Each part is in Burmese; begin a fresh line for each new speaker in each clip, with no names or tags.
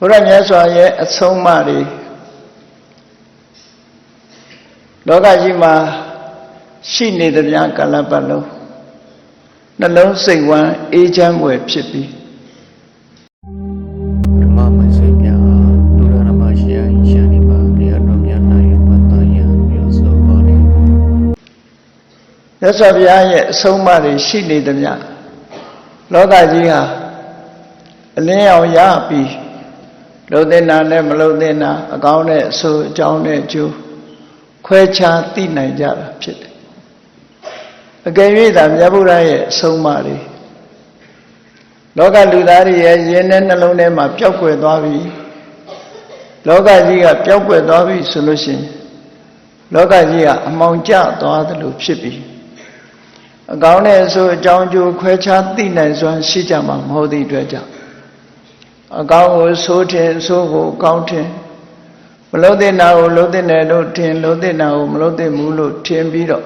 ဘုရားမြတ်စွာရဲ့အဆုံးအမတွေလောကကြီးမှာရှိနေတဲ့ဗျာကာလပတ်လုံးနှလုံးစိတ်ဝမ်းအေးချမ်းွယ်ဖြစ်ပြီး
ဓမ္မမစိတ်များလူရဓမ္မရှိယရှန်ဒီပါတရားတော်များနိုင်ရမှတ်သားရပြောဆိုပါလေ
မြတ်စွာဘုရားရဲ့အဆုံးအမတွေရှိနေတဲ့ဗျာလောကကြီးဟာအလင်းအောင်ရပြီးလုံတဲ့နာနဲ့မလုံတဲ့နာအကောင်းနဲ့အဆိုးအကြောင်းနဲ့အကျိုးခွဲခြားသိနိုင်ကြတာဖြစ်တယ်အကယ်၍သာမြတ်ဗုဒ္ဓရဲ့အဆုံးအမတွေလောကလူသားတွေရဲ့ယဉ်နဲ့နှလုံးထဲမှာပျောက်ကွယ်သွားပြီလောကကြီးကပျောက်ကွယ်သွားပြီဆိုလို့ရှိရင်လောကကြီးကအမှောင်ကျသွားသလိုဖြစ်ပြီအကောင်းနဲ့အဆိုးအကြောင်းအကျိုးခွဲခြားသိနိုင်စွမ်းရှိကြမှာမဟုတ်သည့်အတွက်ကြောင့်အကောင်းကိုဆိုးထင်ဆိုးကိုကောင်းထင်မလို့တဲ့နာကိုလို့တဲ့နယ်လို့ထင်လို့တဲ့နာကိုမလို့တဲ့ဘူးလို့ထင်ပြီးတော့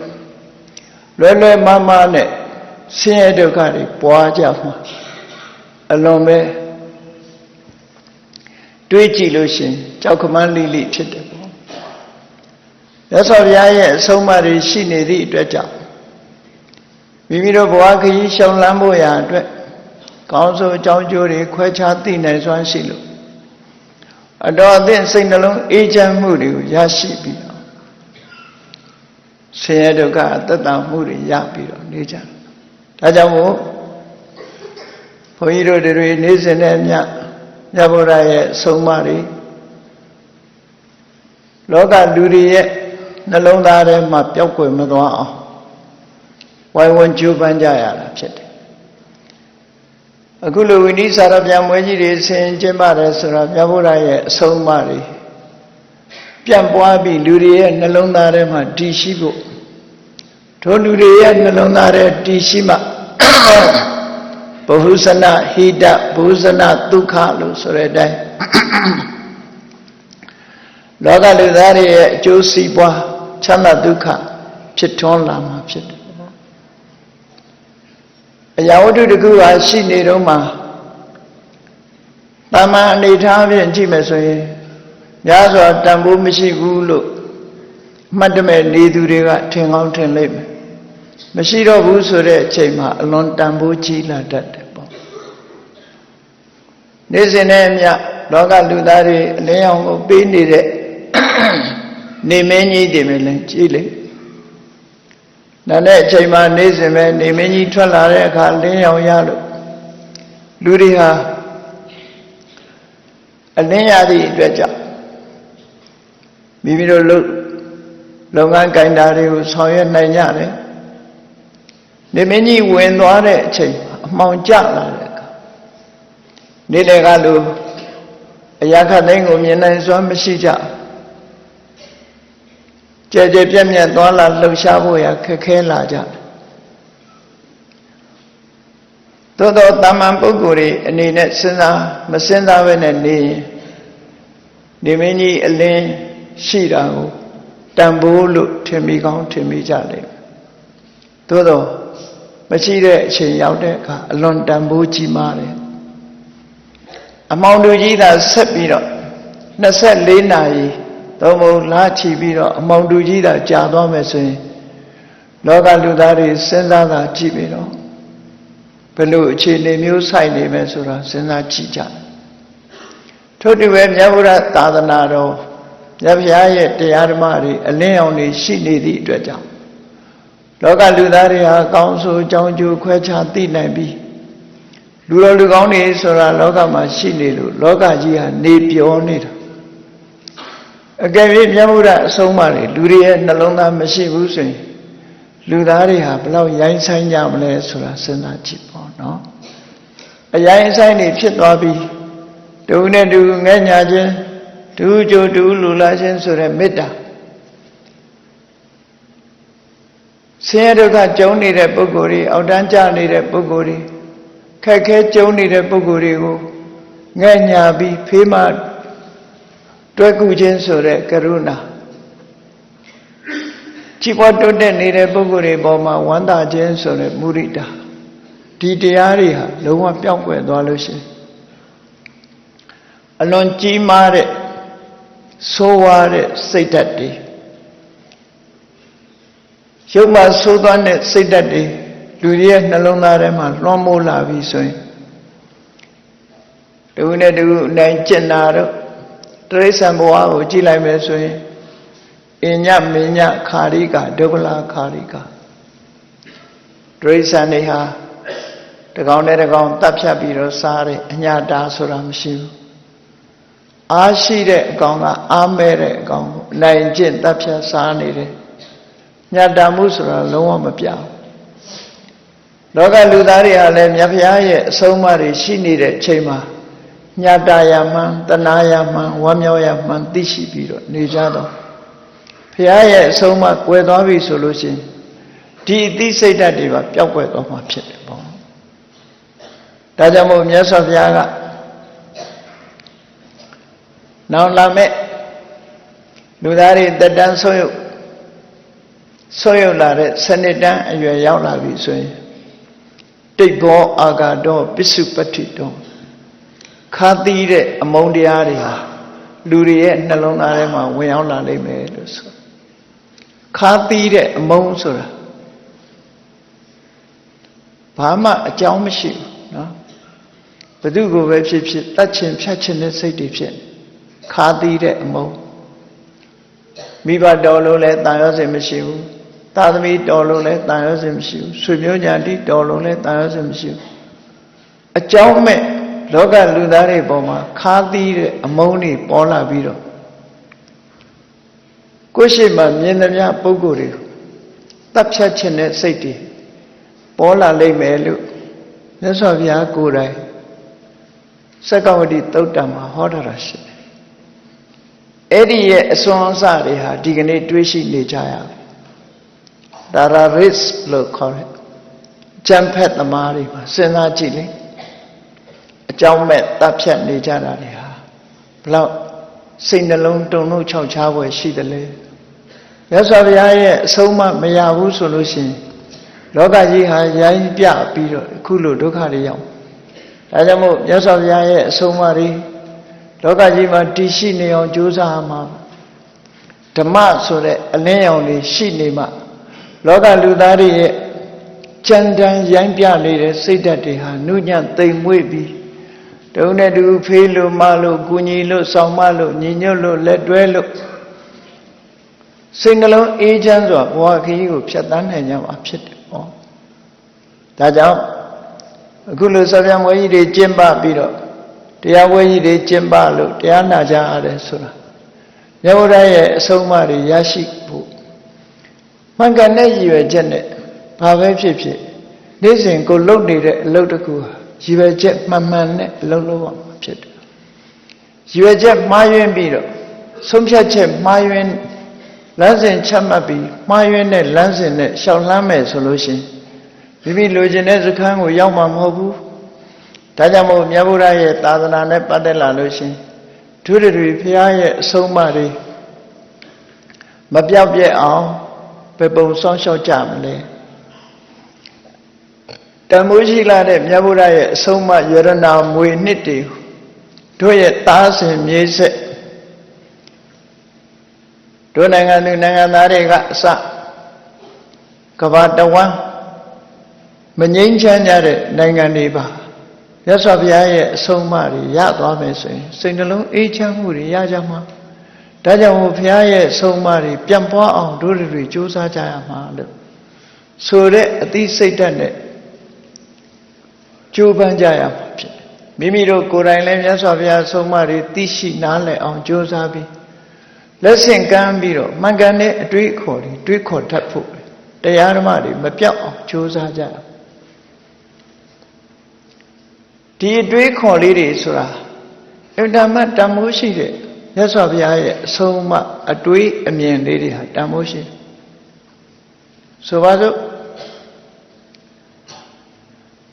လွယ်လွယ်မမနဲ့ဆင်းရဲဒုက္ခတွေပွားကြမှာအလွန်ပဲတွေးကြည့်လို့ရှင်ကြောက်ခမန်းလိလိဖြစ်တယ်ပေါ့ရသော်ဘုရားရဲ့အဆုံးအမတွေရှိနေသည့်အတွက်ကြောင့်မိမိတို့ဘဝခရီးရှောင်လန်းဖို့ရာအတွက်ကောင်းဆိုအကြောင်းကျိုးတွေခွဲခြားသိနိုင်စွမ်းရှိလို့အတော်အသင့်စိတ်နှလုံးအေးချမ်းမှုတွေကိုရရှိပြီးတော့ဆင်းရဲဒုက္ခအသက်တာမှုတွေရပြီးတော့နေကြတယ်။ဒါကြောင့်မို့ဘုန်းကြီးတို့တွေနေစဉ်နဲ့မြတ်ဗုဒ္ဓရဲ့ဆုံးမတွေလောကလူတွေရဲ့နှလုံးသားထဲမှာပျောက်ကွယ်မသွားအောင်ဝိုင်းဝန်းကြိုးပမ်းကြရတာဖြစ်တယ်အခုလိုဝိနည်းစာရပြန်ပွဲကြီးတွေဆင်ကျင်းပါတယ်ဆိုတာမြတ်ဗုဒ္ဓရဲ့အဆုံးအမတွေပြန့်ပွားပြီးလူတွေရဲ့နှလုံးသားထဲမှာတည်ရှိဖို့ထိုလူတွေရဲ့နှလုံးသားထဲတည်ရှိမှဘဟုဇနဟိတဘဟုဇနဒုက္ခလို့ဆိုတဲ့အတိုင်းလောကလူသားတွေရဲ့အကျိုးစီးပွားချမ်းသာဒုက္ခဖြစ်ထွန်းလာမှာဖြစ်တယ်အရာဝတ္ထုတစ်ခုဟာရှိနေတော့မှတာမန်အနေထားဖြင့်ကြည့်မယ်ဆိုရင်များစွာတန်ဖိုးမရှိဘူးလို့မှတ်တမဲ့နေသူတွေကထင်ကောင်းထင်လိမ့်မယ်မရှိတော့ဘူးဆိုတဲ့အချိန်မှာအလွန်တန်ဖိုးကြီးလာတတ်တယ်ပေါ့နေ့စဉ်နဲ့အမျှလောကလူသားတွေအလင်းရောင်ကိုပေးနေတဲ့နေမင်းကြီးတွေပဲလဲကြည့်လေဒါနဲ့အချိန်မှနေ့စဉ်ပဲနေမင်းကြီးထွက်လာတဲ့အခါလင်းရောင်ရလို့လူတွေဟာအလင်းရသည့်အတွက်ကြောင့်မိမိတို့လုပ်ငန်းကိုင်တာတွေကိုဆောင်ရွက်နိုင်ကြတယ်နေမင်းကြီးဝင်သွားတဲ့အချိန်အမှောင်ကျလာတဲ့အခါနေ့လည်ကလိုအရာခတ်သိမ်းကိုမြင်နိုင်စွမ်းမရှိကြကြဲကြဲပြက်ပြက်သွားလာလှုပ်ရှားဖို့ရခက်ခဲလာကြတယ်သို့သောတာမန်ပုဂ္ဂိုလ်တွေအနေနဲ့စဉ်းစားမစဉ်းစားဘဲနဲ့နေရင်နေမင်းကြီးအလင်းရှိတာကိုတန်ဖိုးလို့ထင်မိကောင်းထင်မိကြလိမ့်မယ်သို့သောမရှိတဲ့အချိန်ရောက်တဲ့အခါအလွန်တန်ဖိုးကြီးမားတယ်အမောင်တူကြီးသာဆက်ပြီးတော့24နာရီသုံးဖို့လာချီပြီးတော့အမောင်တူကြီးသာကြာသွားမယ်ဆိုရင်လောကလူသားတွေစဉ်းစားတာကြည့်ပြီးတော့ဘယ်လိုအခြေအနေမျိုးဆိုင်နေမယ်ဆိုတာစဉ်းစားကြည့်ကြထို့တူပဲမြတ်ဗုဒ္ဓသာသနာတော်မြတ်ဘုရားရဲ့တရားဓမ္မတွေအလင်းအောင်တွေရှိနေသည့်အတွက်ကြောင့်လောကလူသားတွေဟာကောင်းဆိုးကြောင်းကျိုးခွဲခြားသိနိုင်ပြီးလူတော်လူကောင်းတွေဆိုတာလောကမှာရှိနေလို့လောကကြီးဟာနေပြောနေတာအကယ်၍မြတ်ဗုဒ္ဓအဆုံးအမတွေလူတွေရဲ့နှလုံးသားမရှိဘူးဆိုရင်လူသားတွေဟာဘယ်လောက်ရိုင်းဆိုင်ကြမလဲဆိုတာစဉ်းစားကြည့်ပေါ့နော်အရိုင်းဆိုင်တွေဖြစ်သွားပြီးတူနဲ့တူငဲ့ညာခြင်းတူကြိုတူလူလာခြင်းဆိုတဲ့မေတ္တာဆင်းရဲဒုက္ခကြုံနေတဲ့ပုဂ္ဂိုလ်တွေအောက်တန်းကျနေတဲ့ပုဂ္ဂိုလ်တွေခက်ခဲကြုံနေတဲ့ပုဂ္ဂိုလ်တွေကိုငဲ့ညာပြီးဖေးမတွဲကူခြင်းဆိုတဲ့ကရုဏာကြီးပွားတိုးတက်နေတဲ့ပုဂ္ဂိုလ်တွေပေါ်မှာဝမ်းသာခြင်းဆိုတဲ့မုဒိတာဒီတရားတွေဟာလုံးဝပြောင်းကွယ်သွားလို့ရှိရင် အလွန်ကြီးမားတဲ့ဆိုးဝါးတဲ့စိတ်ဓာတ်တွေရုပ်မှဆိုးသွားတဲ့စိတ်ဓာတ်တွေလူတွေရဲ့နှလုံးသားထဲမှာလွှမ်းမိုးလာပြီဆိုရင်တခုနဲ့တခုနိုင်ကျင်တာတော့တိရစ္ဆာန်ဘဝကိုကြည့်လိုက်မယ်ဆိုရင်အညမညခာရိကဒုက္ခလာခာရိကတိရစ္ဆာန်တွေဟာတကောင်နဲ့တကောင်တပ်ဖြတ်ပြီးတော့စားတယ်အညာတာဆိုတာမရှိဘူးအားရှိတဲ့အကောင်ကအားမဲ့တဲ့အကောင်ကိုနိုင်ကျင့်တပ်ဖြတ်စားနေတယ်ညတာမှုဆိုတာလုံးဝမပြောင်းလောကလူသားတွေဟာလည်းမြတ်ဖရာရဲ့အဆုံးအမတွေရှိနေတဲ့အချိန်မှာညတာရမှန်တနာရမှန်ဝမ်းမြောက်ရမှန်သိရှိပြီးတော့နေကြတော့ဖရာရဲ့အဆုံးအမကွယ်သွားပြီဆိုလို့ရှိရင်ဒီအသိစိတ်ဓာတ်တွေပါပျောက်ကွယ်သွားမှာဖြစ်တယ်ပေါ့ဒါကြောင့်မို့မြတ်စွာဘုရားကနောက်လာမဲ့လူသားတွေတက်တန်းဆုံးရုပ်လာတဲ့စနစ်တန်းအရွယ်ရောက်လာပြီဆိုရင်တိတ်ဘောအာဂါတော့ပစ္စုပတ္တိတော့ခါသီးတဲ့အမုန်းတရားတွေဟာလူတွေရဲ့နှလုံးသားထဲမှာဝင်ရောက်လာလိမ့်မယ်လို့ဆိုခါသီးတဲ့အမုန်းဆိုတာဘာမှအကြောင်းမရှိဘူးနော်ဘယ်သူကိုပဲဖြစ်ဖြစ်တတ်ချင်ဖြတ်ချင်တဲ့စိတ်တွေဖြစ်ခါသီးတဲ့အမုန်းမိဘတော်လို့လည်းတန်ရောစင်မရှိဘူးသာသမီတော်လို့လည်းတန်ရောစင်မရှိဘူးဆွေမျိုးညာတိတော်လို့လည်းတန်ရောစင်မရှိဘူးအကြောင်းမဲ့လောကလူသားတွေပေါ်မှာခါသီးတဲ့အမုန်းတွေပေါ်လာပြီးတော့ကိုယ်ရှိမှမြင်သမျှပုဂ္ဂိုလ်တွေကိုတပ်ဖြတ်ခြင်းတဲ့စိတ်တွေပေါ်လာလိမ့်မယ်လို့မြတ်စွာဘုရားကိုယ်တိုင်စက္ကဝတိသုတ်တံမှာဟောထားတာရှိတယ်အဲ့ဒီရဲ့အစွမ်းအစတွေဟာဒီကနေ့တွေးရှိနေကြရတယ်ဒါရာရစ်လို့ခေါ်တယ်ကြံဖက်သမားတွေမှာစဉ်းစားကြည့်လေအကြောင်းမဲ့တပ်ဖြတ်နေကြတာတွေဟာဘလောက်စိတ်နှလုံးတုန်လှုပ်ခြောက်ခြားဖွယ်ရှိတယ်လေမြတ်စွာဘုရားရဲ့အဆုံးအမမရဘူးဆိုလို့ရှိရင်လောကကြီးဟာရိုင်းပြပြီးတော့အခုလိုဒုက္ခတွေရောက်ဒါကြောင့်မို့မြတ်စွာဘုရားရဲ့အဆုံးအမတွေလောကကြီးမှာတည်ရှိနေအောင်ကြိုးစားမှာဓမ္မဆိုတဲ့အလင်းရောင်တွေရှိနေမှလောကလူသားတွေရဲ့ကြံတန်းရိုင်းပြနေတဲ့စိတ်ဓာတ်တွေဟာနုညံ့သိမ်မွေ့ပြီးတုံးနဲ့တူဖေးလို့မလို့ကုညီလို့ဆောင်မလို့ညီညွတ်လို့လက်တွဲလို့စိတ်နှလုံးအေးချမ်းစွာဘဝခရီးကိုဖြတ်သန်းနိုင်ကြမှာဖြစ်တယ်ဟောဒါကြောင့်အခုလိုစဗျံဝဲကြီးတွေကျင့်ပပြီးတော့တရားဝဲကြီးတွေကျင့်ပလို့တရားနာကြရတယ်ဆိုတာမြတ်ဗုဒ္ဓရဲ့အဆုံးအမတွေရရှိဖို့မှန်ကန်တဲ့ရည်ရွယ်ချက်နဲ့ဘာပဲဖြစ်ဖြစ်နေ့စဉ်ကိုလုပ်နေတဲ့အလုပ်တစ်ခုဟာရည်ရွယ်ချက်မှန်မှန်နဲ့အလုပ်လုပ်ရမှာဖြစ်တယ်ရည်ရွယ်ချက်မှားယွင်းပြီးတော့ဆုံးဖြတ်ချက်မှားယွင်းလမ်းစဉ်ချမှတ်ပြီးမှားယွင်းတဲ့လမ်းစဉ်နဲ့ရှောင်လန်းမယ်ဆိုလို့ရှိရင်မိမိလိုချင်တဲ့စခန်းကိုရောက်မှာမဟုတ်ဘူးဒါကြောင့်မို့မြတ်ဗုဒ္ဓရဲ့သာသနာနဲ့ပတ်သက်လာလို့ရှိရင်ဒုရတွေဘုရားရဲ့အဆုံးအမတွေမပြောက်ပြဲအောင်ဘယ်ပုံစောင့်ရှောက်ကြမလဲတန်မိုးရှိလာတဲ့မြတ်ဗုဒ္ဓရဲ့အဆုံးအမယရဏမွေနှစ်တွေတို့ရဲ့သားစဉ်မြေးဆက်တို့နိုင်ငံသူနိုင်ငံသားတွေကအစကမ္ဘာတဝန်းမငြိမ်းချမ်းကြတဲ့နိုင်ငံတွေပါမြတ်စွာဘုရားရဲ့အဆုံးအမတွေရသွားမယ်ဆိုရင်စိတ်နှလုံးအေးချမ်းမှုတွေရကြမှာဒါကြောင့်ဘုရားရဲ့အဆုံးအမတွေပြန်ပွားအောင်တို့တွေကြိုးစားကြရမှာလို့ဆိုတဲ့အသိစိတ်ဓာတ်နဲ့ကြိုးပမ်းကြရမှာဖြစ်တယ်မိမိတို့ကိုယ်တိုင်လည်းမြတ်စွာဘုရားအဆုံးအမတွေသိရှိနားလည်အောင်ကြိုးစားပြီးလက်ဆင့်ကမ်းပြီးတော့မှန်ကန်တဲ့အတွေးခေါ်တွေတွေးခေါ်တတ်ဖို့တရားဓမ္မတွေမပြောက်အောင်ကြိုးစားကြရဒီအတွေးခေါ်လေးတွေဆိုတာအင်တာမတ်တန်မိုးရှိတဲ့မြတ်စွာဘုရားရဲ့အဆုံးအမအတွေးအမြင်လေးတွေဟာတန်မိုးရှိတယ်ဆိုပါစို့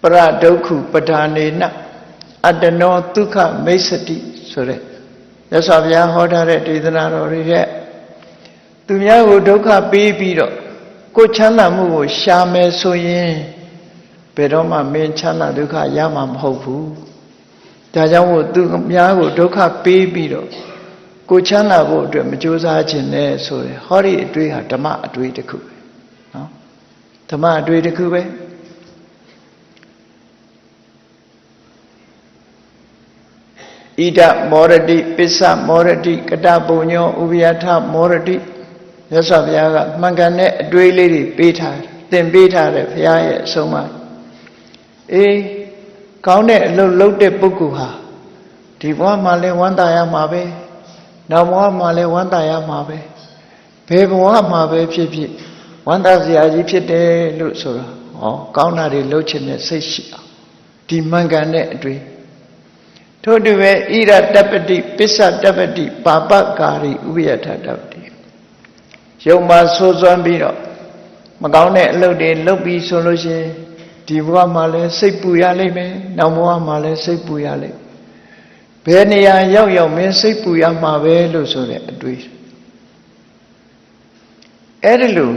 ပရဒုက္ခုပဋ္ဌာနေနအတ္တနောဒုက္ခမိစ္ဆတိဆိုတဲ့မြတ်စွာဘုရားဟောထားတဲ့ဒေသနာတော်တွေရဲ့သူများကိုဒုက္ခပေးပြီးတော့ကိုယ်ချမ်းသာမှုကိုရှာမယ်ဆိုရင်ဘယ်တော့မှမင်းချမ်းသာဒုက္ခရမှာမဟုတ်ဘူး ဒါကြောင့်မို့သူများကိုဒုက္ခပေးပြီးတော့ကိုချမ်းသာဖို့အတွက်မကြိုးစားခြင်းနဲ့ဆိုရယ်ဟောဒီအတွေ့ဟာဓမ္မအတွေ့တစ်ခုပဲနော်ဓမ္မအတွေ့တစ်ခုပဲဣဒမောရတိပစ္စမောရတိကတပုညောဥပယထမောရတိမြတ်စွာဘုရားကမှန်ကန်တဲ့အတွေ့လေးတွေပေးထားသင်ပေးထားတဲ့ဘုရားရဲ့အဆုံးအမအေးကောင်းတဲ့အလုပ်လုပ်တဲ့ပုဂ္ဂိုလ်ဟာဒီဘဝမှာလဲဝမ်းသာရမှာပဲနောက်ဘဝမှာလဲဝမ်းသာရမှာပဲဘယ်ဘဝမှာပဲဖြစ်ဖြစ်ဝမ်းသာစရာကြီးဖြစ်တယ်လို့ဆိုတာဟောကောင်းတာတွေလုပ်ချင်တဲ့စိတ်ရှိအောင်ဒီမှန်ကန်တဲ့အတွေ့ထို့တူပဲဣရတပ္ပတိပစ္စတပ္ပတိပါပကာရိဥပယထတပ္ပတိယုံမှာဆိုးစွမ်းပြီးတော့မကောင်းတဲ့အလုပ်တွေလုပ်ပြီးဆိုလို့ရှိရင်ဒီဘဝမှာလည်းစိတ်ပူရလိမ့်မယ်နောက်ဘဝမှာလည်းစိတ်ပူရလိမ့်ဘယ်နေရာရောက်ရောက်မင်းစိတ်ပူရမှာပဲလို့ဆိုတဲ့အတွေ့အဲ့ဒီလို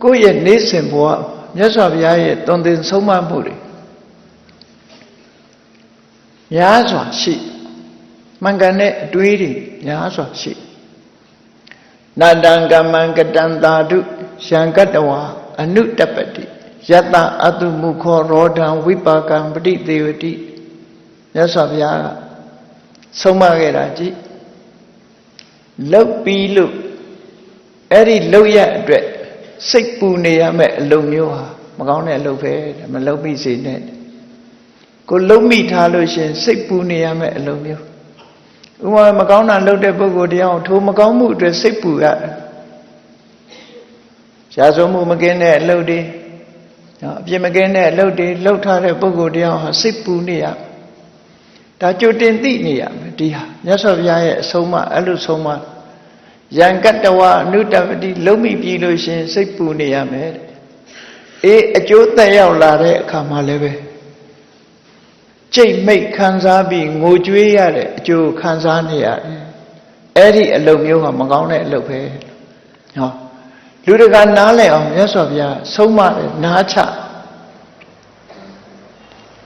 ကိုယ့်ရဲ့နေစဉ်ဘဝမြတ်စွာဘုရားရဲ့သွန်သင်ဆုံးမမှုတွေများစွာရှိမှန်ကန်တဲ့အတွေ့တွေများစွာရှိနတံကမ္မံကတံသာဓုယံကတဝါအနုတပ္ပတိယတအတုမုခောရောဓံဝိပါကံပฏิသေဝတိမြတ်စွာဘုရားကဆုံးမခဲ့တာကြည့်လုတ်ပြီးလို့အဲ့ဒီလုတ်ရအတွက်စိတ်ပူနေရမယ့်အလုပ်မျိုးဟာမကောင်းတဲ့အလုပ်ပဲမလုပ်မိစေနဲ့ကိုလုံမိထားလို့ရှင်စိတ်ပူနေရမယ့်အလုပ်မျိုးဥပမာမကောင်းတာလုပ်တဲ့ပုဂ္ဂိုလ်တရားထိုမကောင်းမှုအတွက်စိတ်ပူရတယ်ရှားစုံမှုမကင်းတဲ့အလုပ်တွေနော်အပြစ်မကင်းတဲ့အလုပ်တွေလုပ်ထားတဲ့ပုဂ္ဂိုလ်တရားဟာစိတ်ပူနေရဒါကြိုတင်သိနေရမယ်ဒီဟာမြတ်စွာဘုရားရဲ့အဆုံးအမအဲ့လိုဆုံးမယံကတ္တဝအနုတပတိလုံမိပြီလို့ရှင်စိတ်ပူနေရမယ်အေးအကျိုးသက်ရောက်လာတဲ့အခါမှာလည်းပဲကြိတ်မိတ်ခံစားပြီးငိုကြွေးရတဲ့အကျိုးခံစားနေရတယ်အဲ့ဒီအလုပ်မျိုးကမကောင်းတဲ့အလုပ်ပဲဟောလူတကာနားလည်အောင်မြတ်စွာဘုရားဆုံးမတယ်နားချ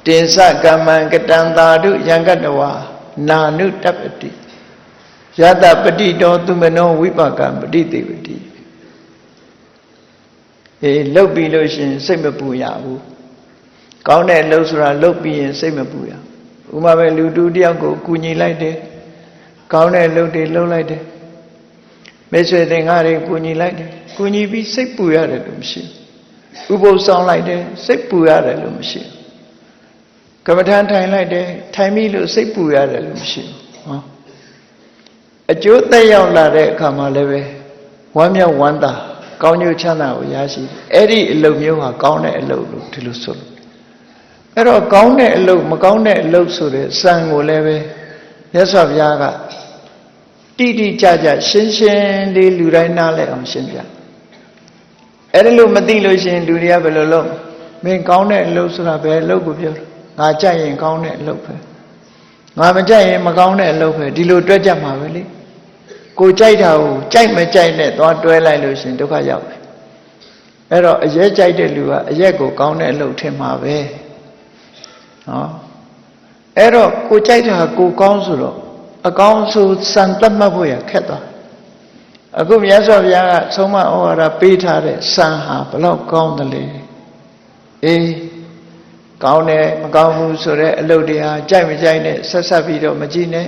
တင်စကမ္မံကတံသာဓုယံကတဝါနာနုတပ္ပတိယတပတိတောသူမနောဝိပါကံပฏิသေဝတိအေးလှုပ်ပြီးလို့ရှင်စိတ်မပူရဘူးကောင်းတဲ့အလုပ်ဆိုတာလှုပ်ပြီးရင်စိတ်မပူရဥပမာပဲလူတူတယောက်ကိုကူညီလိုက်တယ်ကောင်းတဲ့အလုပ်တွေလုပ်လိုက်တယ်မိတ်ဆွေတင်ကားတွေကူညီလိုက်တယ်ကူညီပြီးစိတ်ပူရတယ်လို့မရှိဘူးဥပုသ်ဆောင်လိုက်တယ်စိတ်ပူရတယ်လို့မရှိဘူးကမ္မထမ်းထိုင်လိုက်တယ်ထိုင်ပြီလို့စိတ်ပူရတယ်လို့မရှိဘူးဟောအကျိုးသက်ရောက်လာတဲ့အခါမှာလည်းပဲဝမ်းမြောက်ဝမ်းသာကောင်းကျိုးချမ်းသာကိုရရှိတယ်အဲ့ဒီအလုပ်မျိုးဟာကောင်းတဲ့အလုပ်လို့ဒီလိုဆိုလို့အဲ့တော့ကောင်းတဲ့အလုပ်မကောင်းတဲ့အလုပ်ဆိုတဲ့စံကိုလည်းပဲမြတ်စွာဘုရားကတိတိကျကျရှင်းရှင်းလေးလူတိုင်းနားလည်အောင်ရှင်းပြအဲ့ဒါလို့မသိလို့ရှိရင်လူတွေကဘယ်လိုလုပ်မင်းကောင်းတဲ့အလုပ်ဆိုတာဘယ်အလုပ်ကိုပြောငါကြိုက်ရင်ကောင်းတဲ့အလုပ်ပဲငါမကြိုက်ရင်မကောင်းတဲ့အလုပ်ပဲဒီလိုတွက်ကြမှာပဲလေကိုကြိုက်တာကိုကြိုက်မကြိုက်နဲ့သွားတွဲလိုက်လို့ရှိရင်ဒုက္ခရောက်တယ်အဲ့တော့အရက်ကြိုက်တဲ့လူကအရက်ကိုကောင်းတဲ့အလုပ်ထင်မှာပဲဟောအဲ့တော့ကိုကြိုက်တာကိုကောင်းဆိုတော့အကောင်းဆိုစံတတ်မှတ်ဖို့ရခက်သွားအခုမြတ်စွာဘုရားကဆုံးမဩဝါဒပေးထားတဲ့စံဟာဘလောက်ကောင်းတယ်လေအေးကောင်းတယ်မကောင်းဘူးဆိုတဲ့အလုပ်တွေဟာကြိုက်မကြိုက်နဲ့ဆက်ဆက်ပြီးတော့မကြည့်နဲ့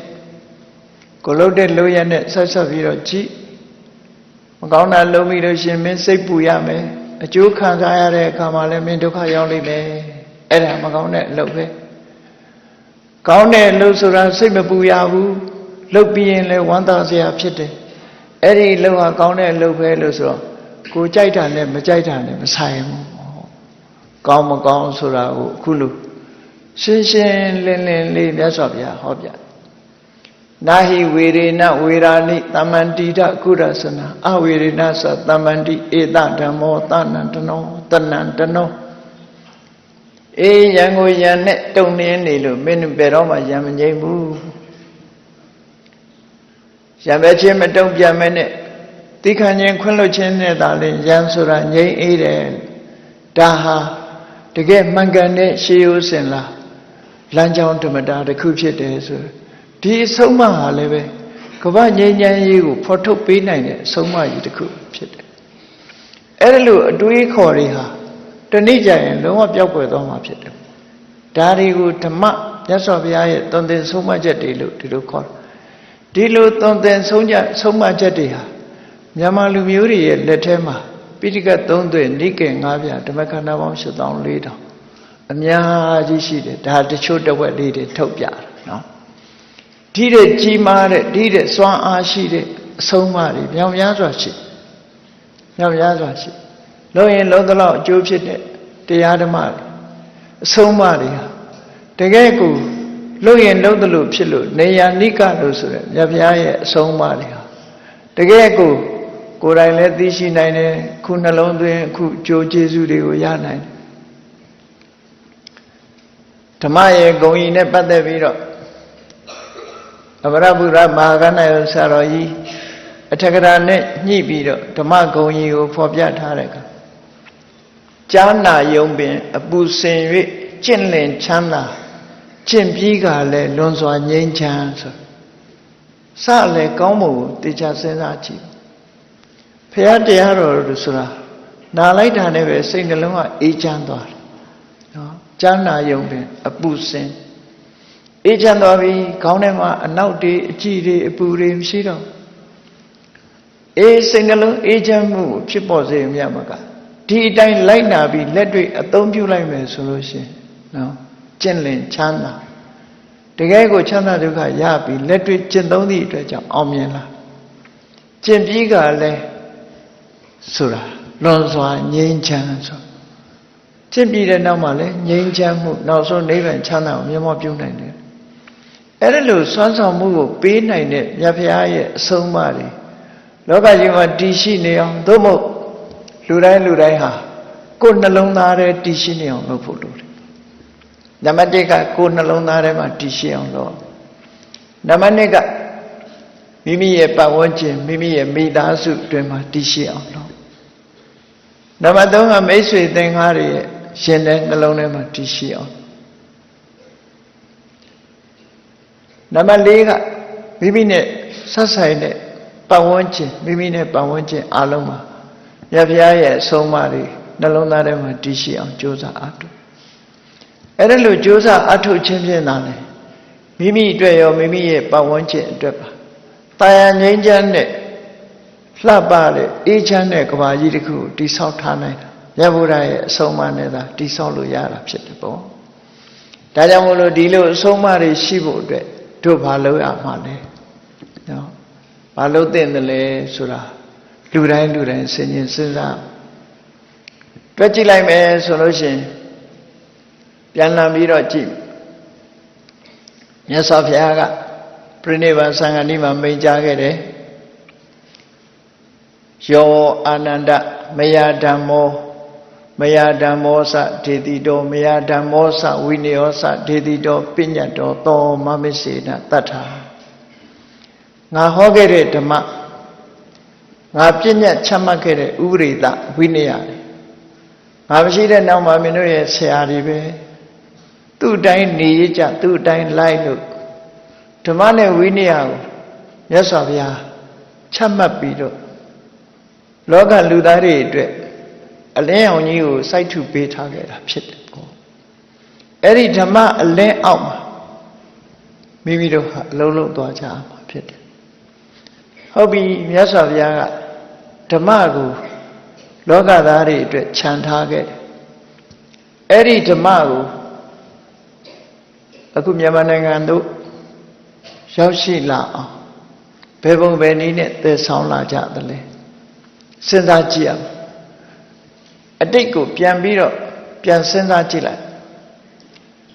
ကိုလုပ်တဲ့လုပ်ရနဲ့ဆက်ဆက်ပြီးတော့ကြည့်မကောင်းတာလုပ်ပြီးလို့ရှင်မင်းစိတ်ပူရမယ်အကျိုးခံစားရတဲ့အခါမှာလည်းမင်းဒုက္ခရောက်လိမ့်မယ်အဲ့ဒါမကောင်းတဲ့အလုပ်ပဲကောင်းတဲ့အလုပ်ဆိုတာစိတ်မပူရဘူးလုပ်ပြီးရင်လည်းဝမ်းသာစရာဖြစ်တယ်အဲ့ဒီအလုပ်ဟာကောင်းတဲ့အလုပ်ပဲလို့ဆိုတော့ကိုကြိုက်တာနဲ့မကြိုက်တာနဲ့မဆိုင်ဘူးကောင်းမကောင်းဆိုတာကိုအခုလို့ရှင်းရှင်းလင်းလင်းလေးမြတ်စွာဘုရားဟောပြနာဟိဝေရေနဝေရာနိသမ္မန္တိတကုရသနာအဝေရေနသသမ္မန္တိဧတဓမ္မောသနန္တနောတဏ္ဍတနောအေးရံကိုရံနဲ့တုံနေနေလို့မင်းဘယ်တော့မှရံမငြိမ့်ဘူးရံပဲချင်းမတုံပြန်မဲနဲ့တိခဏချင်းခွင့်လွှတ်ခြင်းနဲ့သာလေရံဆိုတာငြိမ့်အေးတယ်ဒါဟာတကယ်မှန်ကန်တဲ့ရှေးရိုးစင်လား လမ်းကြောင်းဓမ္မတာတစ်ခုဖြစ်တယ်ဆိုဒီအဆုံးအမဟာလည်းပဲကမ္ဘာငြိမ်းချမ်းရေးကိုဖော်ထုတ်ပေးနိုင်တဲ့အဆုံးအမကြီးတစ်ခုဖြစ်တယ်အဲ့ဒါလို့အတွေးခေါ်တွေဟာတနေ့ကျရင်လုံးဝပျောက်ကွယ်သွားမှာဖြစ်တယ်ဒါတွေကိုဓမ္မမြတ်စွာဘုရားရဲ့သွန်သင်ဆုံးမချက်တွေလို့ဒီလိုခေါ်ဒီလိုသွန်သင်ဆုံးမချက်တွေဟာမြန်မာလူမျိုးတွေရဲ့လက်ထဲမှာပိဋကတ်3သွေနိကေ9ပြဓမ္မခန္ဓာပေါင်း8400အများကြီးရှိတယ်ဒါတချို့တစ်ဝက်လေးတွေထုတ်ပြတာနော်ဒီတဲ့ကြီးမားတဲ့ဒီတဲ့စွမ်းအားရှိတဲ့အဆုံးအမတွေမြောင်များစွာရှိလို့ရင်လုံးသလောက်အကျိုးဖြစ်တဲ့တရားဓမ္မတွေအဆုံးအမတွေဟာတကယ်ကိုလို့ရင်လုံးသလိုဖြစ်လို့နေယာနိကလို့ဆိုတဲ့မြတ်ဘုရားရဲ့အဆုံးအမတွေဟာတကယ်ကိုကိုယ်တိုင်လည်းသိရှိနိုင်တယ်ခုနှလုံးသွင်းအခုကြိုးကျေးဇူးတွေကိုရနိုင်တယ်ဓမ္မရဲ့ဂုဏ်ကြီးနဲ့ပတ်သက်ပြီးတော့အဘရဗုဒ္ဓမဟာကဏယဆရာတော်ကြီးအထက်ကရာနဲ့ညှိပြီးတော့ဓမ္မဂုဏ်ကြီးကိုဖော်ပြထားတဲ့အခါကြားနာယုံပင်အပူစင်၍ကျင့်လင်ချမ်းသာကျင့်ပြီးကလည်းလွန်စွာငြိမ်းချမ်းဆိုစလည်းကောင်းမှုကိုတေချာစဉ်းစားကြည့်ဘုရားတရားတော်လို့ဆိုတာနာလိုက်တာနဲ့ပဲစိတ်နှလုံးကအေးချမ်းသွားတယ်နော်ကြားနာယုံပင်အပူစင်အေးချမ်းသွားပြီခေါင်းထဲမှာအနောက်တွေအကြည့်တွေအပူတွေမရှိတော့အေးစိတ်နှလုံးအေးချမ်းမှုကိုဖြစ်ပေါ်စေမြတ်မကဒီအတိုင်းလိုက်နာပြီးလက်တွေ့အသုံးပြုလိုက်မယ်ဆိုလို့ရှိရင်နော်ကျင့်လင်ချမ်းသာတကယ်ကိုချမ်းသာဒုက္ခရပြီးလက်တွေ့ကျင့်သုံးသည့်အတွက်ကြောင့်အောင်မြင်လာကျင့်ပြီးကလည်းဆိုတာလွန်စွာငြိမ်းချမ်းဆိုကျင့်ပြီးတဲ့နောက်မှာလည်းငြိမ်းချမ်းမှုနောက်ဆုံးနိဗ္ဗာန်ချမ်းသာကိုမျက်မှောက်ပြုနိုင်တယ်အဲ့ဒါလို့စွမ်းဆောင်မှုကိုပေးနိုင်တဲ့မြတ်ဘုရားရဲ့အဆုံးအမတွေလောကကြီးမှာတည်ရှိနေအောင်သို့မဟုတ်လူတိုင်းဟာကိုယ်နှလုံးသားထဲတည်ရှိနေအောင်လုပ်ဖို့လိုတယ်နံပါတ်1ကကိုယ်နှလုံးသားထဲမှာတည်ရှိအောင်လုပ်နံပါတ်2ကမိမိရဲ့ပတ်ဝန်းကျင်မိမိရဲ့မိသားစုအတွင်းမှာတည်ရှိအောင်လုပ်နံပါတ်3ကမိတ်ဆွေသင်္ဃာတွေရဲ့ရှင်တဲ့နှလုံးထဲမှာတည်ရှိအောင်နံပါတ်4ကမိမိနဲ့ဆက်ဆိုင်တဲ့ပတ်ဝန်းကျင်မိမိနဲ့ပတ်ဝန်းကျင်အားလုံးမှာမြတ်ဘုရားရဲ့အဆုံးအမတွေနှလုံးသားထဲမှာတည်ရှိအောင်ကြိုးစားအားထုတ်အဲ့ဒါလို့ကြိုးစားအားထုတ်ခြင်းဖြင့်သာလေမိမိအတွက်ရောမိမိရဲ့ပတ်ဝန်းကျင်အတွက်ပါတာယာငြိမ်းချမ်းတဲ့လှပတဲ့အေးချမ်းတဲ့ကဘာကြီးတစ်ခုကိုတိဆောက်ထားနိုင်တာမြတ်ဗုဒ္ဓရဲ့အဆုံးအမနဲ့သာတိဆောက်လို့ရတာဖြစ်တယ်ပေါ့ဒါကြောင့်မို့လို့ဒီလိုအဆုံးအမတွေရှိဖို့အတွက်တို့ဘာလုပ်ရမှာလဲနော်ဘာလုပ်သင့်တယ်လဲဆိုတာလူတိုင်းစဉ်းကျင်စဉ်းစားတွက်ကြည့်လိုက်မယ်ဆိုလို့ရှိရင်ပြန်လှန်ပြီးတော့ကြည့်မြတ်စွာဘုရားကပြိဋိဘံသံဃာနိမှာမိန့်ကြားခဲ့တယ်ယောအာနန္ဒမယဓမ္မောသဒေတိတောမယဓမ္မောသဝိနယောသဒေတိတောပညတ်တောသောမမစ္စေနတတ္ထာငါဟောခဲ့တဲ့ဓမ္မငါပြညတ်ချမှတ်ခဲ့တဲ့ဥပရိသဝိနည်းရတယ်ငါမရှိတဲ့နောက်မှာမင်းတို့ရဲ့ဆရာတွေပဲသူ့တိုင်းနေရကြသူ့တိုင်းလိုက်လို့ဓမ္မနဲ့ဝိနည်းကိုမြတ်စွာဘုရားချမှတ်ပြီးတော့လောကလူသားတွေအတွက်အလင်းအောင်ကြီးကိုစိုက်ထုပေးထားခဲ့တာဖြစ်တယ်ပေါ့အဲ့ဒီဓမ္မအလင်းအောက်မှာမိမိတို့ဟာအလုံးလုံးသွားကြမှာဖြစ်တယ်ဟုတ်ပြီမြတ်စွာဘုရားကဓမ္မကိုလောကသားတွေအတွက်ခြံထားခဲ့တယ်အဲ့ဒီဓမ္မကိုအခုမြန်မာနိုင်ငံတို့ရောက်ရှိလာအောင်ဘယ်ပုံဘယ်နည်းနဲ့သယ်ဆောင်လာကြသလဲစဉ်းစားကြည့်ရအောင်အတိတ်ကိုပြန်ပြီးတော့ပြန်စဉ်းစားကြည့်လိုက်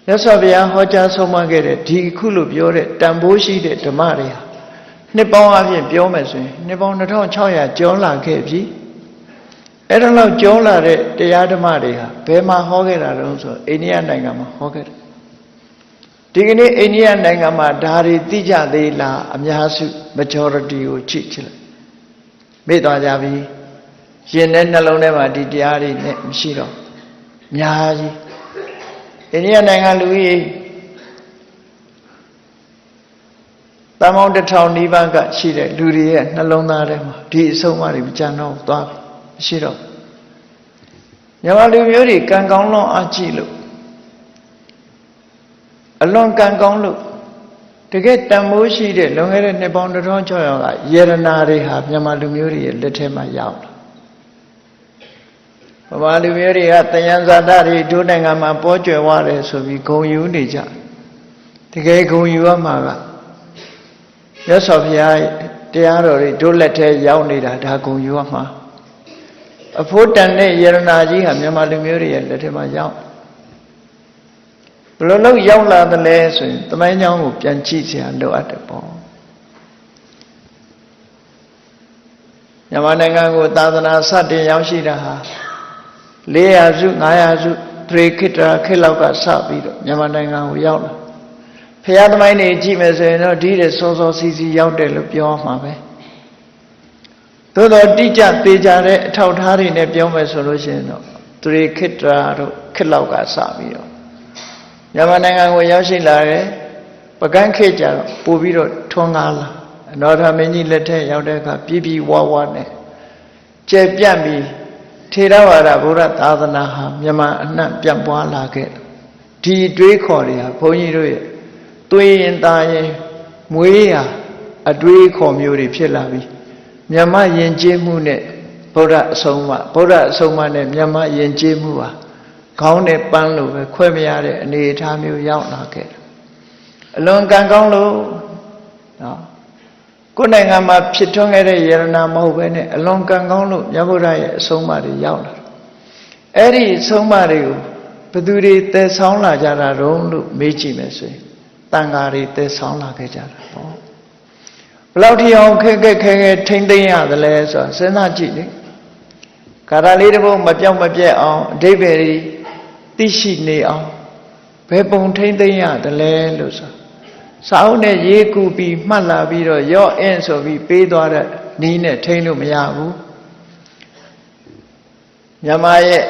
မြတ်စွာဘုရားဟောကြားဆုံးမခဲ့တဲ့ဒီခုလို့ပြောတဲ့တန်ဖိုးရှိတဲ့ဓမ္မတွေဟာနှစ်ပေါင်းအပြင်ပြောမယ်ဆိုရင်နှစ်ပေါင်း2600ကျော်လာခဲ့ပြီအဲ့ဒါလောက်ကျော်လာတဲ့တရားဓမ္မတွေဟာဘယ်မှာဟောခဲ့တာလဲဆိုအိန္ဒိယနိုင်ငံမှာဟောခဲ့တယ်ဒီကနေ့အိန္ဒိယနိုင်ငံမှာဒါတွေသိကြသေးလားအများစု majority ကိုကြည့်ချလိုက်မေ့သွားကြပြီရင်ထဲနှလုံးထဲမှာဒီတရားတွေနဲ့မရှိတော့အများကြီးအိန္ဒိယနိုင်ငံလူကြီး တန်ပေါင်း1000နီးပါးကရှိတဲ့လူတွေရဲ့နှလုံးသားထဲမှာဒီအဆုံးအမတွေမကြံတော့သွားပြီမရှိတော့မြန်မာလူမျိုးတွေကံကောင်းလွန်အားကြီးလို့အလွန်ကံကောင်းလို့တကယ်တန်မိုးရှိတဲ့လွန်ခဲ့တဲ့နှစ်ပေါင်း1600ကယေရနာတွေဟာမြန်မာလူမျိုးတွေရဲ့လက်ထဲမှာရောက်လာဗမာလူမျိုးတွေကတယံဇာတတွေဒုနိုင်ငံမှာပေါ်ကျွယ်ဝတယ်ဆိုပြီးဂုဏ်ယူနေကြတကယ်ဂုဏ်ယူရမှာကမြတ်စွာဘုရားတရားတော်တွေဒုလက်ထဲရောက်နေတာဒါဂုဏ်ယူရမှာအဖို့တန်တဲ့ယေရနာကြီးဟာမြန်မာလူမျိုးတွေရဲ့လက်ထဲမှာရောက်ဘယ်လိုလုပ်ရောက်လာသလဲဆိုရင်သမိုင်းကြောင်းကိုပြန်ကြည့်စရာလိုအပ်တယ်ပေါ့မြန်မာနိုင်ငံကိုသာသနာစတင်ရောက်ရှိတာဟာ400စု500စုသရေခိတ္တရာခေတ်လောက်ကစပြီးတော့မြန်မာနိုင်ငံကိုရောက်လာဖျားသမိုင်းတွေကြည့်မယ်ဆိုရင်တော့ဒီတဲ့စောစောစီစီရောက်တယ်လို့ပြောမှာပဲသို့တော့တိကျသေးကြတဲ့အထောက်အထားတွေနဲ့ပြောမယ်ဆိုလို့ရှိရင်တော့သရေခိတ္တရာတို့ခေတ်လောက်ကစပြီးတော့မြန်မာနိုင်ငံကိုရောက်ရှိလာတယ်ပကန်းခေတ်ကြတော့ပို့ပြီးတော့ထွန်းကားလာအနောထမင်းကြီးလက်ထက်ရောက်တဲ့အခါပြည်ဝဝနဲ့ကျယ်ပြန့်ပြီးထေရဝါဒဗုဒ္ဓသာသနာဟာမြန်မာအနှံ့ပြန့်ပွားလာခဲ့ဒီတွေးခေါ်တွေဟာဘုန်းကြီးတို့ရဲ့သွေးရင်သားရင်မွေးရာအတွေးခေါ်မျိုးတွေဖြစ်လာပြီးမြန်မာယဉ်ကျေးမှုနဲ့ဗုဒ္ဓအဆုံးအမနဲ့မြန်မာယဉ်ကျေးမှုဟာခေါင်းနဲ့ပန်းလို့ပဲခွဲမရတဲ့အနေအထားမျိုးရောက်လာခဲ့တယ်အလွန်ကံကောင်းလို့နော်ကိုယ်နိုင်ငံမှာဖြစ်ထွန်းခဲ့တဲ့ယေရနာမဟုတ်ပဲနဲ့အလွန်ကံကောင်းလို့မြတ်ဗုဒ္ဓရဲ့အဆုံးအမတွေရောက်လာတယ်အဲ့ဒီအဆုံးအမတွေကိုဘယ်သူတွေသယ်ဆောင်လာကြတာတုံးလို့မေးကြည့်မယ်ဆိုရင်တန်ဃာတွေသယ်ဆောင်လာခဲ့ကြတာပေါ့ဘယ်လောက်ထိအောင်ခဲထိမ့်သိမ့်ရသလဲဆိုတာစဉ်းစားကြည့်လေကာရလေးတစ်ပုဒ်မပြောင်းမပြက်အောင်အဓိပ္ပာယ်တွေသိရှိနေအောင်ဘယ်ပုံထိမ့်သိမ့်ရသလဲလို့ဆိုစာအုပ်နဲ့ရေးကူပြီးမှတ်လာပြီးတော့ရော့အင်းဆိုပြီးပေးသွားတဲ့နီးနဲ့ထိမ့်လို့မရဘူးမြန်မာရဲ့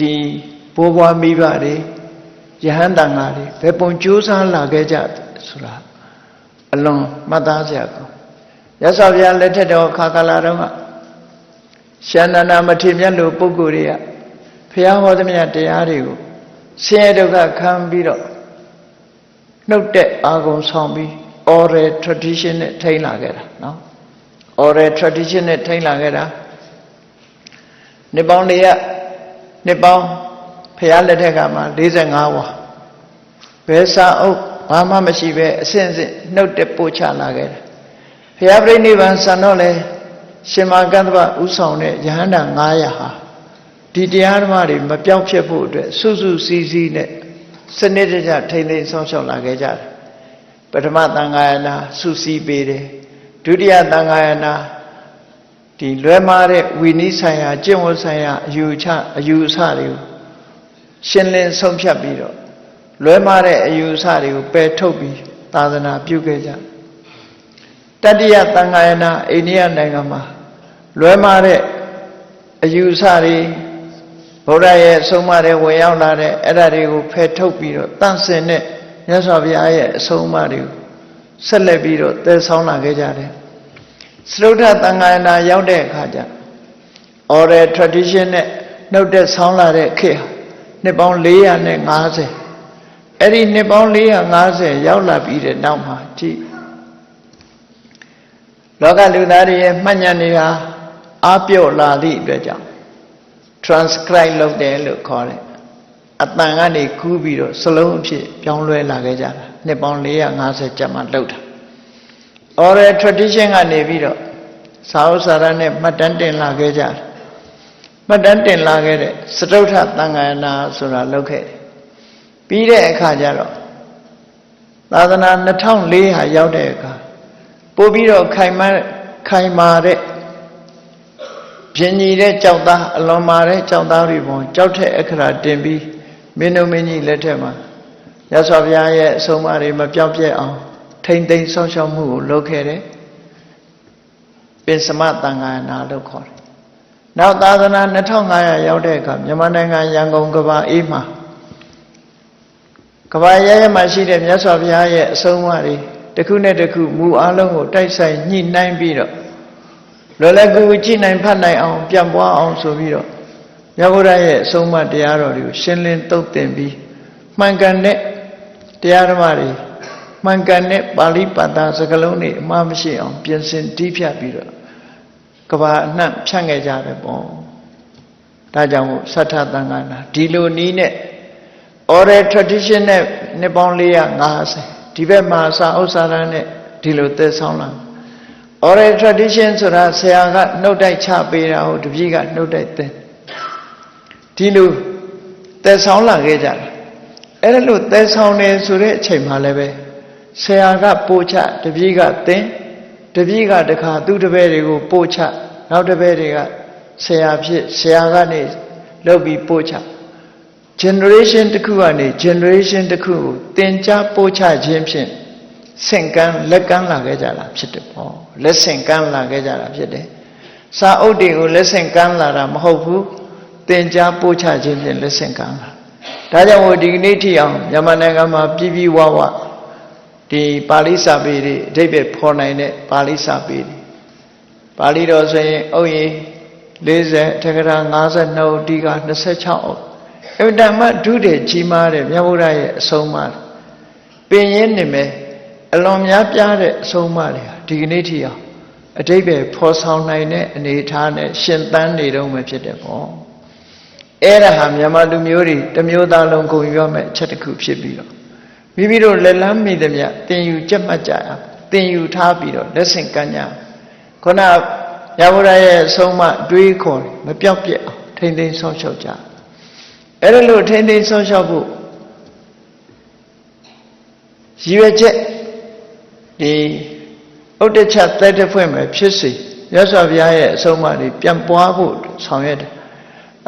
ဒီဘိုးဘွားမိဘတွေယဟန်တန်ဃာတွေဘယ်ပုံကြိုးစားလာခဲ့ကြဆိုတာအလွန်မှတ်သားစရာကောင်းရသော်ဗျာလက်ထက်တော်ခါကာလတုန်းကရှန္ဒနာမထေရမြတ်လိုပုဂ္ဂိုလ်တွေကဘုရားဟောသမျှတရားတွေကိုဆင်းရဲဒုက္ခခံပြီးတော့နှုတ်တဲ့အာဂုံဆောင်ပြီး oral tradition နဲ့ထိန်းလာခဲ့တာနော် oral tradition နဲ့ထိန်းလာခဲ့တာနှစ်ပေါင်းဘုရားလက်ထက်ကမှ45ဝါဘယ်စာအုပ်ဘာမှမရှိပဲအစဉ်နှုတ်တဲ့ပို့ချလာခဲ့တယ်ဘုရားပြိဋိဘံစံတော့လေရှင်မကတ္တဗဥဆောင်တဲ့ယဟန္တာ900ဟာဒီတရားဓမ္မတွေမပြောင်းဖြစ်ဖို့အတွက်စုစုစည်းစည်းနဲ့စနစ်တကျထိမ့်သိမ်းဆောင်ရှောက်လာခဲ့ကြတယ်ပထမသံဃာယနာစုစည်းပေးတယ်ဒုတိယသံဃာယနာဒီလွဲမှားတဲ့ဝိနည်းဆိုင်ရာကျင့်ဝတ်ဆိုင်ရာအယူအဆတွေကိုရှင်းလင်းဆုံးဖြတ်ပြီးတော့လွဲမှားတဲ့အယူအဆတွေကိုပယ်ထုတ်ပြီးသာသနာပြုခဲ့ကြတတိယသံဃာယနာအိန္ဒိယနိုင်ငံမှာလွဲမှားတဲ့အယူအဆတွေဗုဒ္ဓရဲ့အဆုံးအမတွေဝင်ရောက်လာတဲ့အဲ့ဒါတွေကိုဖယ်ထုတ်ပြီးတော့တန့်စင်တဲ့မြတ်စွာဘုရားရဲ့အဆုံးအမတွေကိုဆက်လက်ပြီးတော့သယ်ဆောင်လာခဲ့ကြတယ်စရုဒ္ဓသံဃာယနာရောက်တဲ့အခါကျ oral tradition နဲ့နှုတ်တဲ့ဆောင်းလာတဲ့ခေတ်ဟာနှစ်ပေါင်း450အဲ့ဒီနှစ်ပေါင်း450ရောက်လာပြီးတဲ့နောက်မှာကြည့်လောကလူသားတွေရဲ့မှတ်ဉာဏ်တွေဟာအားပြော့လာသည့်အတွက်ကြောင့် transcribe လုပ်တယ်လို့ခေါ်တယ်အတန်ကနေကူးပြီးတော့စလုံးအဖြစ်ပြောင်းလဲလာခဲ့ကြတာနှစ်ပေါင်း450ကျမှလုပ်တာ oral tradition ကနေပြီးတော့စာဥစာရနဲ့မှတ်တမ်းတင်လာခဲ့ကြတယ်မှတ်တမ်းတင်လာခဲ့တဲ့စတုထသံဃာယနာဆိုတာလုပ်ခဲ့တယ်ပြီးတဲ့အခါကျတော့သာသနာ2004ဟာရောက်တဲ့အခါပို့ပြီးတော့ခိုင်မာတဲ့ပြင်းကြီးတဲ့ကြောက်သားအလွန်မာတဲ့ကြောက်သားတွေပေါ်ကြောက်တဲ့အခရာတင်ပြီးမင်းတို့မင်းကြီးလက်ထက်မှာရသော်ဘုရားရဲ့အဆုံးအမတွေမပြောင်းပြဲအောင်ထိမ့်သိမ်းဆောင်ရှောက်မှုကိုလုပ်ခဲ့တယ်ပင်စမသံဃာယနာလို့ခေါ်တယ်နောက်သာသနာ2500ရောက်တဲ့အခါမြန်မာနိုင်ငံရန်ကုန်ကဘာအေးမှာကဘာရဲရဲမှာရှိတဲ့မြတ်စွာဘုရားရဲ့အဆုံးအမတွေ တခုနဲ့တခုမူအလုံးကိုတိုက်ဆိုင်ညှိနှိုင်းပြီးတော့လွယ်လွယ်ကူကူကြည်နိုင်ဖတ်နိုင်အောင်ပြန်ပွားအောင်ဆိုပြီးတော့မြတ်ဗုဒ္ဓရဲ့အဆုံးအမတရားတော်တွေကိုရှင်းလင်းသုတ်သင်ပြီးမှန်ကန်တဲ့တရားဓမ္မတွေမှန်ကန်တဲ့ပါဠိပါဠိစကားလုံးတွေအမှားမရှိအောင်ပြင်ဆင်တည်ဖြတ်ပြီးတော့ကဘာအနှံ့ဖြန့်ခဲ့ကြတယ်ပေါ့ဒါကြောင့်မို့သတ္ထသံဃာနာဒီလိုနည်းနဲ့ oral tradition နဲ့နှစ်ပေါင်း450ဒီဘက်မှာစာဥစ္စာရနဲ့ဒီလိုသက်ဆောင်လာ oral tradition ဆိုတာဆရာကနှုတ်တိုက်ချပေးတာဟုတ်တပည့်ကနှုတ်တိုက်သင်ဒီလိုသက်ဆောင်လာခဲ့ကြတာအဲ့ဒါလို့သက်ဆောင်နေဆိုတဲ့အချိန်မှာလည်းပဲဆရာကပို့ချတပည့်ကသင်တပည့်ကတခါသူ့တပည့်တွေကိုပို့ချနောက်တပည့်တွေကဆရာဖြစ်ဆရာကနေလုပ်ပြီးပို့ချ generation တစ်ခုကနေ generation တစ်ခုကိုသင်ကြားပို့ချခြင်းဖြင့်ဆင့်ကမ်းလက်ကမ်းလာခဲ့ကြတာဖြစ်တယ်ပေါ့လက်ဆင့်ကမ်းလာခဲ့ကြတာဖြစ်တယ်စာအုပ်တွေကိုလက်ဆင့်ကမ်းလာတာမဟုတ်ဘူးသင်ကြားပို့ချခြင်းဖြင့်လက်ဆင့်ကမ်းလာဒါကြောင့်ဒီကနေ့ထိအောင်မြန်မာနိုင်ငံမှာပြည်ပြည်ဝဝဒီပါဠိစာပေတွေအဓိပ္ပာယ်ဖော်နိုင်တဲ့ပါဠိစာပေတွေပါဠိတော်ဆိုရင်အုပ်ရင်40ထက္ကရာ52ဒီက26အုပ်အဗ္ဗဓမ္မဒုတေကြီးမားတဲ့မြတ်ဗုဒ္ဓရဲ့အဆုံးအမပင်ရင်းနေမယ်အလွန်များပြားတဲ့အဆုံးအမတွေဟာဒီကနေ့ထိအောင်အဓိပ္ပာယ်ဖော်ဆောင်နိုင်တဲ့အနေအထားနဲ့ရှင်သန်နေတော့မှဖြစ်တယ်ပေါ့အဲ့ဒါဟာမြန်မာလူမျိုးတွေတစ်မျိုးသားလုံးကိုပြောမဲ့အချက်တစ်ခုဖြစ်ပြီးတော့မိမိတို့လက်လန်းမိသမျှသင်ယူကြက်မှတ်ကြအောင်သင်ယူထားပြီးတော့လက်ဆင့်ကမ်းကြခုနရဗုဒ္ဓရဲ့အဆုံးအမတွေးခေါ်မပြောက်ပြက်အောင်ထိမ့်သိမ်းဆောက်ရှောက်ကြအဲ့ဒါလို့ထိမ့်သိမ်းဆောက်ရှောက်ဖို့ရည်ရွယ်ချက်ဒီဥဒ္ဒချသက်တဖွင့်ပဲဖြစ်စေရသော်ဘုရားရဲ့အဆုံးအမတွေပြန်ပွားဖို့ဆောင်ရွက်တယ်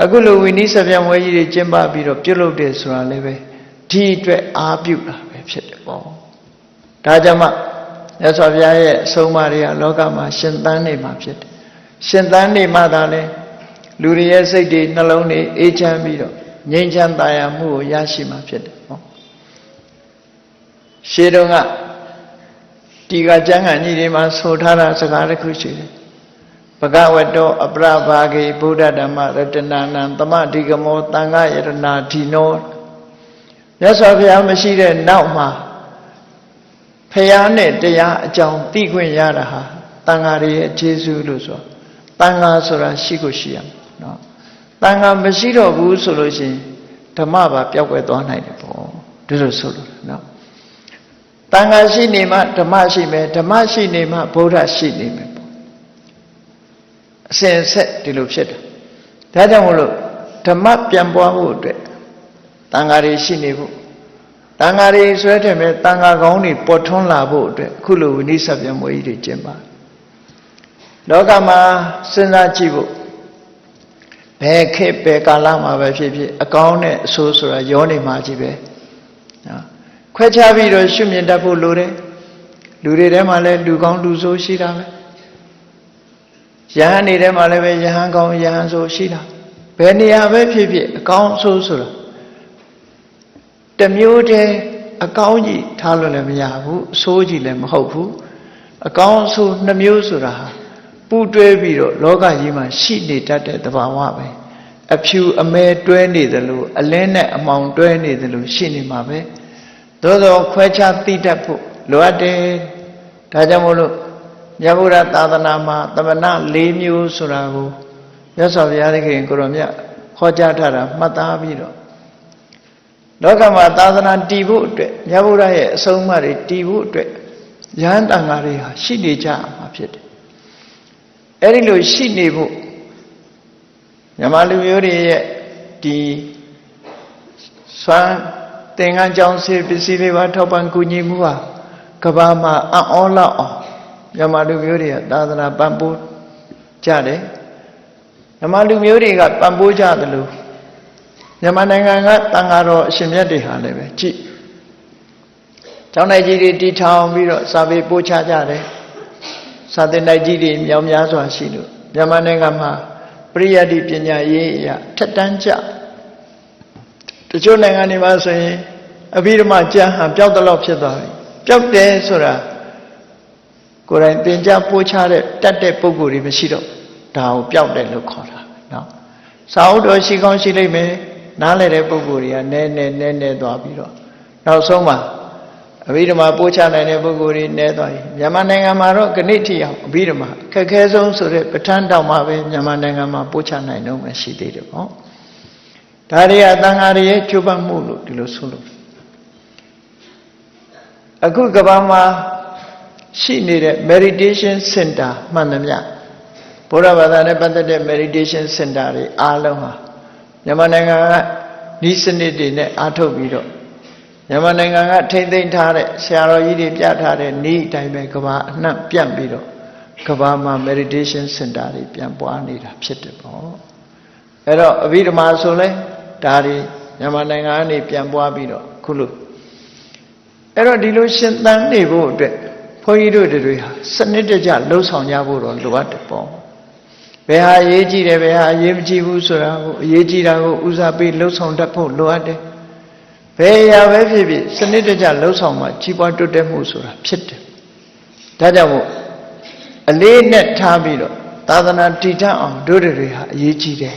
အခုလိုဝိနည်းစပြမွေးကြီးတွေကျင်းပပြီးတော့ပြုလုပ်တယ်ဆိုတာလည်းပဲဒီအတွက်အားပြုတာပဲဖြစ်တယ်ပေါ့ဒါကြောင့်မှရသော်ဘုရားရဲ့အဆုံးအမတွေကလောကမှာရှင်သန်နေမှာဖြစ်တယ်ရှင်သန်နေမှသာလဲလူတွေရဲ့စိတ်တွေနှလုံးတွေအေးချမ်းပြီးတော့ငြိမ်းချမ်းသာယာမှုကိုရရှိမှာဖြစ်တယ်ပေါ့ရှေးတုန်းကဒီကကျမ်းဂန်ကြီးတွေမှာဆိုထားတာစကားတစ်ခုရှိတယ်ဘဂဝတောအပရဘာဂေဗုဒ္ဓဓမ္မရတနာနံသမဓိကမောသံဃယရနာဓိနောမြတ်စွာဘုရားမရှိတဲ့နောက်မှာဖရာနဲ့တရားအကြောင်းသိခွင့်ရတာဟာသံဃာတွေရဲ့ကျေးဇူးလို့ဆိုသံဃာဆိုတာရှိကိုရှိရမယ်နော်သံဃာမရှိတော့ဘူးဆိုလို့ရှိရင်ဓမ္မပါပျောက်ကွယ်သွားနိုင်တယ်ပေါ့ဒီလိုဆိုလို့နော်တန်ခါရှိနေမှဓမ္မရှိမယ်ဓမ္မရှိနေမှဗုဒ္ဓရှိနေမယ်ပေါ့အစဉ်ဆက်ဒီလိုဖြစ်တယ်ဒါကြောင့်မို့လို့ဓမ္မပြန်ပွားဖို့အတွက်တန်ခါတွေရှိနေဖို့တန်ခါတွေဆွဲထည့်မဲ့တန်ခါကောင်းတွေပေါ်ထွန်းလာဖို့အတွက်အခုလိုဝိနည်းစပြမွေးကြီးတွေကျင့်ပါလောကမှာစဉ်းစားကြည့်ဖို့ဘယ်ခေတ်ဘယ်ကာလမှာပဲဖြစ်ဖြစ်အကောင်းနဲ့အဆိုးဆိုတာရောနေမှာကြီးပဲနော်ခွဲခြားပြီးတော့ရှုမြင်တတ်ဖို့လိုတယ်လူတွေထဲမှာလည်းလူကောင်းလူဆိုးရှိတာပဲယဟန်တွေထဲမှာလည်းပဲယဟန်ကောင်းယဟန်ဆိုးရှိတာဘယ်နေရာပဲဖြစ်ဖြစ်အကောင်းအဆိုးဆိုတာတစ်မျိုးတည်းအကောင်းကြီးထားလို့လည်းမရဘူးအဆိုးကြီးလည်းမဟုတ်ဘူးအကောင်းအဆိုးနှစ်မျိုးဆိုတာဟာပူတွဲပြီးတော့လောကကြီးမှာရှိနေတတ်တဲ့သဘာဝပဲအဖြူအမဲတွဲနေတယ်လို့အလင်းနဲ့အမောင်တွဲနေတယ်လို့ရှိနေမှာပဲသို့သောခွဲခြားသိတတ်ဖို့လိုအပ်တယ်ဒါကြောင့်မို့လို့မြတ်ဗုဒ္ဓသာသနာမှာသမဏ၄မျိုးဆိုတာကိုမြတ်စွာဘုရားသခင်ကိုရောမြတ်ဟောကြားထားတာမှတ်သားပြီးတော့လောကမှာသာသနာတည်ဖို့အတွက်မြတ်ဗုဒ္ဓရဲ့အဆုံးအမတွေတည်ဖို့အတွက်ယဟန်တန်ဃာတွေဟာရှိနေကြမှာဖြစ်တယ်အဲ့ဒီလိုရှိနေဖို့မြန်မာလူမျိုးတွေရဲ့ဒီစွမ်းသင်္ကန်းကြောင်းစေပစ္စည်းလေးပါထောက်ပံ့ကူညီမှုဟာကဘာမှာအံ့ဩလောက်အောင်မြန်မာလူမျိုးတွေကသာသနာပံ့ပိုးကြတယ်မြန်မာလူမျိုးတွေကပံ့ပိုးကြတယ်လို့မြန်မာနိုင်ငံကတန်ဃာတော်အရှင်မြတ်တွေဟာလည်းပဲကြည့်ကျောင်းတိုက်ကြီးတွေတည်ထောင်ပြီးတော့စာပေပို့ချကြတယ်စာသင်တိုက်ကြီးတွေမြောက်များစွာရှိလို့မြန်မာနိုင်ငံမှာပရိယတ္တိပညာရေးအရာထက်တန်းကျတချို့နိုင်ငံတွေမှာဆိုရင်အဘိဓမ္မာကျမ်းဟာပျောက်တော့ဖြစ်သွားပြီပျောက်တယ်ဆိုတာ ကိုယ်တိုင်သင်ကြားပို့ချတဲ့တတ်တဲ့ပုဂ္ဂိုလ်တွေမရှိတော့ဒါကိုပျောက်တယ်လို့ခေါ်တာနော်စာအုပ်တော်ရှိကောင်းရှိလိမ့်မယ်နားလည်တဲ့ပုဂ္ဂိုလ်တွေကနည်းနည်းသွားပြီးတော့နောက်ဆုံးမှာအဘိဓမ္မာပို့ချနိုင်တဲ့ပုဂ္ဂိုလ်တွေနည်းသွားပြီမြန်မာနိုင်ငံမှာတော့ခဏိထိအောင်အဘိဓမ္မာခက်ခဲဆုံးဆိုတဲ့ပဋ္ဌာန်းတောင်မှပဲမြန်မာနိုင်ငံမှာပို့ချနိုင်တော့မှရှိသေးတယ်ပေါ့ဒါတွေကသံဃာတွေရဲ့ကျိုးပမှုလို့ဒီလိုဆိုလို့အခုကမ္ဘာမှာရှိနေတဲ့ meditation center မှန်သမျှဘုရားဘာသာနဲ့ပတ်သက်တဲ့ meditation center တွေအားလုံးဟာမြန်မာနိုင်ငံကဤစနစ်တွေနဲ့အားထုတ်ပြီးတော့မြန်မာနိုင်ငံကထိမ့်သိမ်းထားတဲ့ဆရာတော်ကြီးတွေပြထားတဲ့ဤအတိုင်းပဲကဘာအနှံ့ပြန့်ပြီးတော့ကဘာမှာ meditation center တွေပြန်ပွားနေတာဖြစ်တယ်ပေါ့အဲ့တော့အဘိဓမ္မာဆိုလဲဒါတွေမြန်မာနိုင်ငံကနေပြန်ပွားပြီးတော့ခုလို့အဲ့တော့ဒီလိုရှင်သန်နေဖို့အတွက်ဘုန်းကြီးတို့တွေဟာစနစ်တကျလှုပ်ဆောင်ကြဖို့တော့လိုအပ်တယ်ပေါ့ဘယ်ဟာအရေးကြီးတယ်ဘယ်ဟာအရေးမကြီးဘူးဆိုတာကိုအရေးကြီးတာကိုဦးစားပေးလှုပ်ဆောင်တတ်ဖို့လိုအပ်တယ်ဘယ်အရာပဲဖြစ်ဖြစ်စနစ်တကျလှုပ်ဆောင်မှကြီးပွားတိုးတက်မှုဆိုတာဖြစ်တယ်ဒါကြောင့်မို့အလေးနဲ့ထားပြီးတော့သာသနာတည်ထအောင်တို့တွေဟာအရေးကြီးတယ်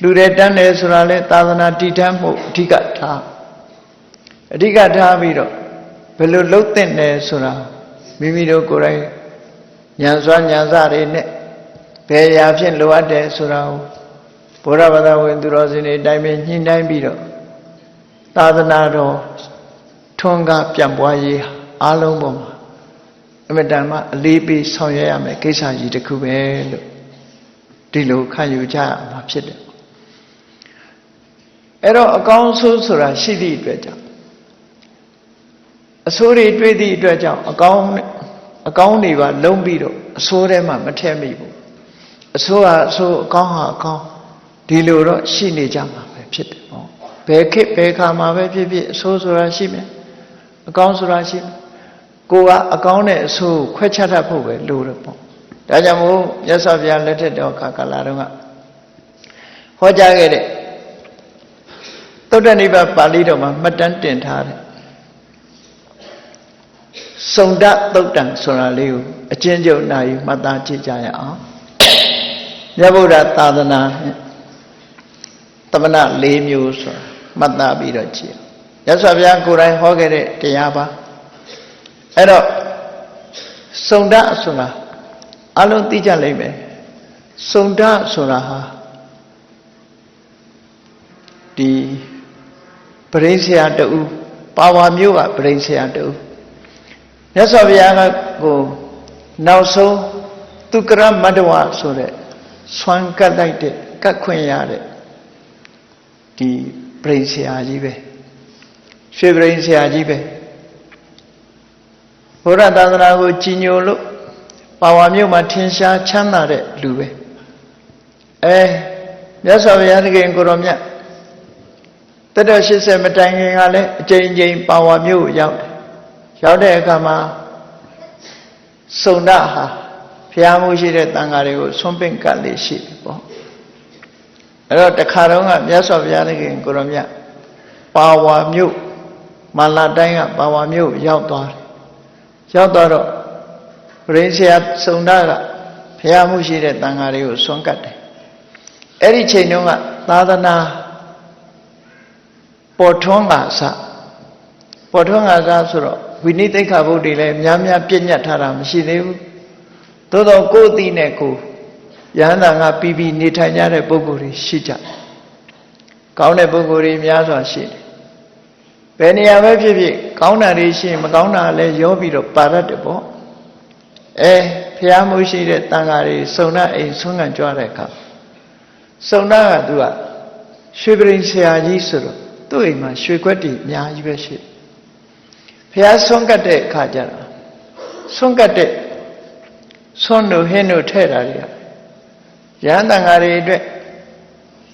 လူတွေတန်းတယ်ဆိုတာလဲသာသနာတည်ထမှုအဓိကထားပြီးတော့ဘယ်လိုလှုပ်သင့်တယ်ဆိုတာမိမိတို့ကိုယ်တိုင်ဉာဏ်စွမ်းဉာဏ်စတွေနဲ့ဘယ်ရာဖြင့်လိုအပ်တယ်ဆိုတာကိုဘုရားဘာသာဝင်သူတော်စင်တွေအတိုင်းပဲညှိနှိုင်းပြီးတော့သာသနာတော်ထွန်းကားပြန့်ပွားရေးအားလုံးပေါ်မှာအမြဲတမ်းအလေးပေးဆောင်ရွက်ရမယ်ကိစ္စကြီးတစ်ခုပဲလို့ဒီလိုခံယူကြရမှာဖြစ်တယ်အဲ့တော့အကောင်းဆုံးဆိုတာရှိသည့်အတွက်ကြောင့်အဆိုးတွေတွေ့သည့်အတွက်ကြောင့်အကောင်းတွေပါလုံးပြီးတော့အဆိုးထဲမှာမထည့်မိဘူးအဆိုးဟာအဆိုးအကောင်းဟာအကောင်းဒီလိုတော့ရှိနေကြမှာပဲဖြစ်တယ်ပေါ့ဘယ်ခေတ်ဘယ်ခါမှာပဲဖြစ်ဖြစ်အဆိုးဆိုတာရှိမယ်အကောင်းဆိုတာရှိမယ်ကိုကအကောင်းနဲ့အဆိုးခွဲခြားတတ်ဖို့ပဲလိုတယ်ပေါ့ဒါကြောင့်မို့မြတ်စွာဘုရားလက်ထက်တော်ကာလတုန်းကဟောကြားခဲ့တဲ့သုတ္တနိဗ္ဗာန်ပါဠိတော်မှာမှတ်တမ်းတင်ထားတယ်စုံဒသုတ်တံဆိုတာလေးကိုအကျဉ်းချုပ်နာယူမှတ်သားကြည့်ကြရအောင်မြတ်ဗုဒ္ဓသာသနာနဲ့သမဏ၄မျိုးဆိုတာမှတ်သားပြီးတော့ကြည့်ရသော်ဘုရားကိုယ်တိုင်ဟောခဲ့တဲ့တရားပါအဲ့တော့စုံဒဆိုတာအလုံးသိကြလိမ့်မယ်စုံဒဆိုတာဟာဒီပရိစ္ဆေယတူပါဝါမျိုးကပရိစ္ဆေယတူမြတ်စွာဘုရားကကိုနောက်ဆုံးသူကရမတ္တဝဆိုတဲ့ဆွမ်းကတ်လိုက်တဲ့ကတ်ခွင့်ရတဲ့ဒီပရိစ္ဆေယကြီးပဲရွှေပရိစ္ဆေယကြီးပဲဘုရားသာသနာကိုကြီးညိုလို့ပါဝါမျိုးမှာထင်ရှားချမ်းသာတဲ့လူပဲမြတ်စွာဘုရားသခင်ကိုရောမြတ်တတော်80မတိုင်ခင်ကလည်းအကြိမ်ကြိမ်ပါဝါမျိုးရောက်တဲ့အခါမှာစုံဒဟာဘုရားမှုရှိတဲ့တန်ဃာတွေကိုဆွန့်ပင့်ကတ်လေးရှိတယ်ပေါ့အဲ့တော့တခါတော့ကမြတ်စွာဘုရားသခင်ကိုရောမြတ်ပါဝါမျိုးမလာတိုင်းကပါဝါမျိုးရောက်သွားတော့ပရိစ္ဆေယစုံဒကဘုရားမှုရှိတဲ့တန်ဃာတွေကိုဆွန့်ကတ်တယ်အဲ့ဒီချိန်တုန်းကသာသနာပေါ်ထွန်းကဆိုတော့ဝိနည်းသိက္ခာပုဒ်တွေလည်းများများပြည့်ညတ်ထားတာမရှိသေးဘူးသို့တော့ကိုယ်အသိနဲ့ကိုယဟန္တာကပြီးနေထိုင်ကြတဲ့ပုဂ္ဂိုလ်တွေရှိကြကောင်းတဲ့ပုဂ္ဂိုလ်တွေများစွာရှိတယ်ဘယ်နေရာပဲဖြစ်ဖြစ်ကောင်းတာတွေရှိရင်မကောင်းတာလည်းရောပြီးတော့ပါရတ်တယ်ပေါ့ဖျားမှုရှိတဲ့တန်ဃာတွေစုံဒအိမ်ဆွမ်းခံကြွတဲ့အခါစုံဒကသူကရွှေပရိစ္ဆေယကြီးဆိုတော့သူ့အိမ်မှာရွှေခွက်တွေအများကြီးပဲရှိတယ်ဘုရားဆွမ်းကတ်တဲ့အခါကျတော့ဆွမ်းကတ်တဲ့ဆွမ်းတို့ဟင်းတို့ထဲ့တာတွေကရဟန်းတန်ဃာတွေအတွက်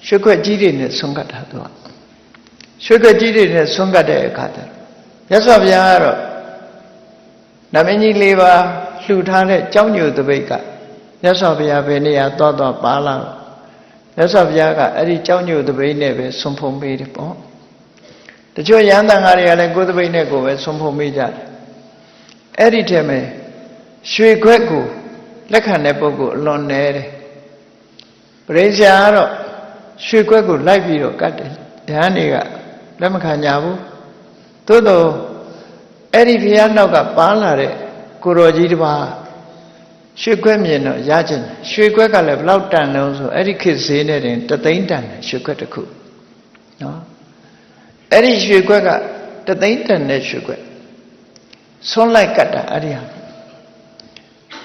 ရွှေခွက်ကြီးတွေနဲ့ဆွမ်းကတ်တာသူကရွှေခွက်ကြီးတွေနဲ့ဆွမ်းကတ်တဲ့အခါကျတော့မြတ်စွာဘုရားကတော့နမင်းကြီး၄ပါးလှူထားတဲ့ကြောင်းညိုတပိတ်ကမြတ်စွာဘုရားဘယ်နေရာသွားပါလာတော့မြတ်စွာဘုရားကအဲ့ဒီကြောင်းညိုတပိတ်နဲ့ပဲဆွမ်းဖုံးပေးတယ်ပေါ့တချို့ရဟန်းတန်ဃာတွေကလည်းကိုယ်တပိတ်နဲ့ကိုယ်ပဲဆွမ်းဖုံးပေးကြတယ်အဲ့ဒီထဲမှာ ရွှေခွက်ကိုလက်ခံတဲ့ပုဂ္ဂိုလ်အလွန်နည်းတယ်ပရိစ္ဆာကတော့ရွှေခွက်ကိုလိုက်ပြီးတော့ကတ်တယ်ဉာဏ်တွေကလက်မခံကြဘူးသို့တော့အဲ့ဒီဘုရားနောက်ကပါလာတဲ့ကိုတော်ကြီးတစ်ပါးရွှေခွက်မြင်တော့ရခြင်းရွှေခွက်ကလည်းဘလောက်တန်လုံးဆိုအဲ့ဒီခေတ်ဈေးနဲ့တင်3 သိန်းတန်တယ်ရွှေခွက်တစ်ခုနော်အဲ့ဒီရွှေခွက်က3 သိန်းတန်တဲ့ရွှေခွက်ဆွန့်လိုက်ကတ်တာအဲ့ဒီဟာ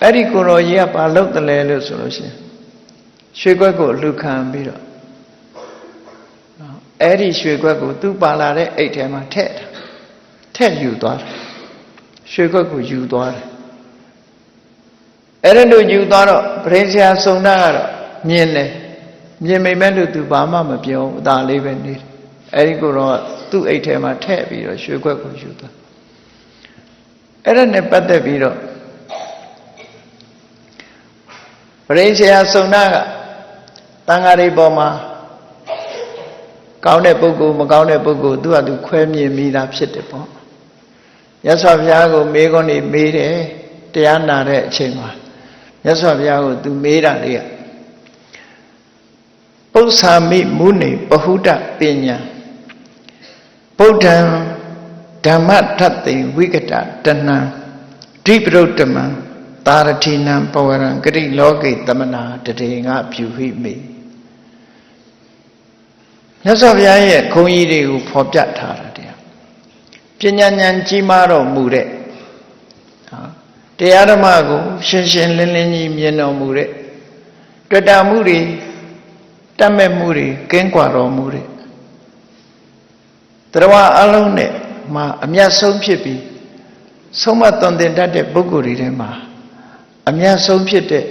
အဲ့ဒီကိုတော်ကြီးကဘာလုပ်တယ်လဲလို့ဆိုလို့ရှိရင်ရွှေခွက်ကိုလူခံပြီးတော့အဲ့ဒီရွှေခွက်ကိုသူပါလာတဲ့အိတ်ထဲမှာထည့်ယူသွားတယ်ရွှေခွက်ကိုယူသွားတယ်အဲ့ဒါလို့ယူသွားတော့ပရိစ္ဆာစုံတာကတော့မြင်တယ်မြင်မိမဲ့လို့သူဘာမှမပြောဘူးအသာလေးပဲနေတယ်အဲ့ဒီကိုတော့သူ့အိတ်ထဲမှာထည့်ပြီးတော့ရွှေခွက်ကိုယူသွားအဲ့ဒါနဲ့ပတ်သက်ပြီးတော့ပရိစ္ဆာစုံတာကတန်ဃာတွေပေါ်မှာကောင်းတဲ့ပုဂ္ဂိုလ်မကောင်းတဲ့ပုဂ္ဂိုလ်သူ့ဟာသူခွဲမြင်မိတာဖြစ်တယ်ပေါ့မြတ်စွာဘုရားကိုမေးခွန်းတွေမေးတယ်တရားနာတဲ့အချိန်မှာမြတ်စွာဘုရားကိုသူမေးတာတွေကပု္ပ္ပာမိမုနေပဟုတပညာဗုဒ္ဓံဓမ္မထတ္တိဝိကတတဏံဒိပရုတ္တမံသာရတိနံပဝရံဂရိလောကိသမနာတတေငါဖြူဟိမေမြတ်စွာဘုရားရဲ့ခုံကြီးတွေကိုဖော်ပြထားတာတရားပညာဉာဏ်ကြီးမားတော်မူတဲ့တရားဓမ္မကိုရှင်းရှင်းလင်းလင်းကြီးမြင်တော်မူတဲ့တွေ့တာမှုတွေတတ်မဲ့မှုတွေကင်းကွာတော်မူတဲ့တရားအလုံးနဲ့မှာအမြတ်ဆုံးဖြစ်ပြီးဆုံးမသွန်သင်တတ်တဲ့ပုဂ္ဂိုလ်တွေထဲမှာအမြတ်ဆုံးဖြစ်တဲ့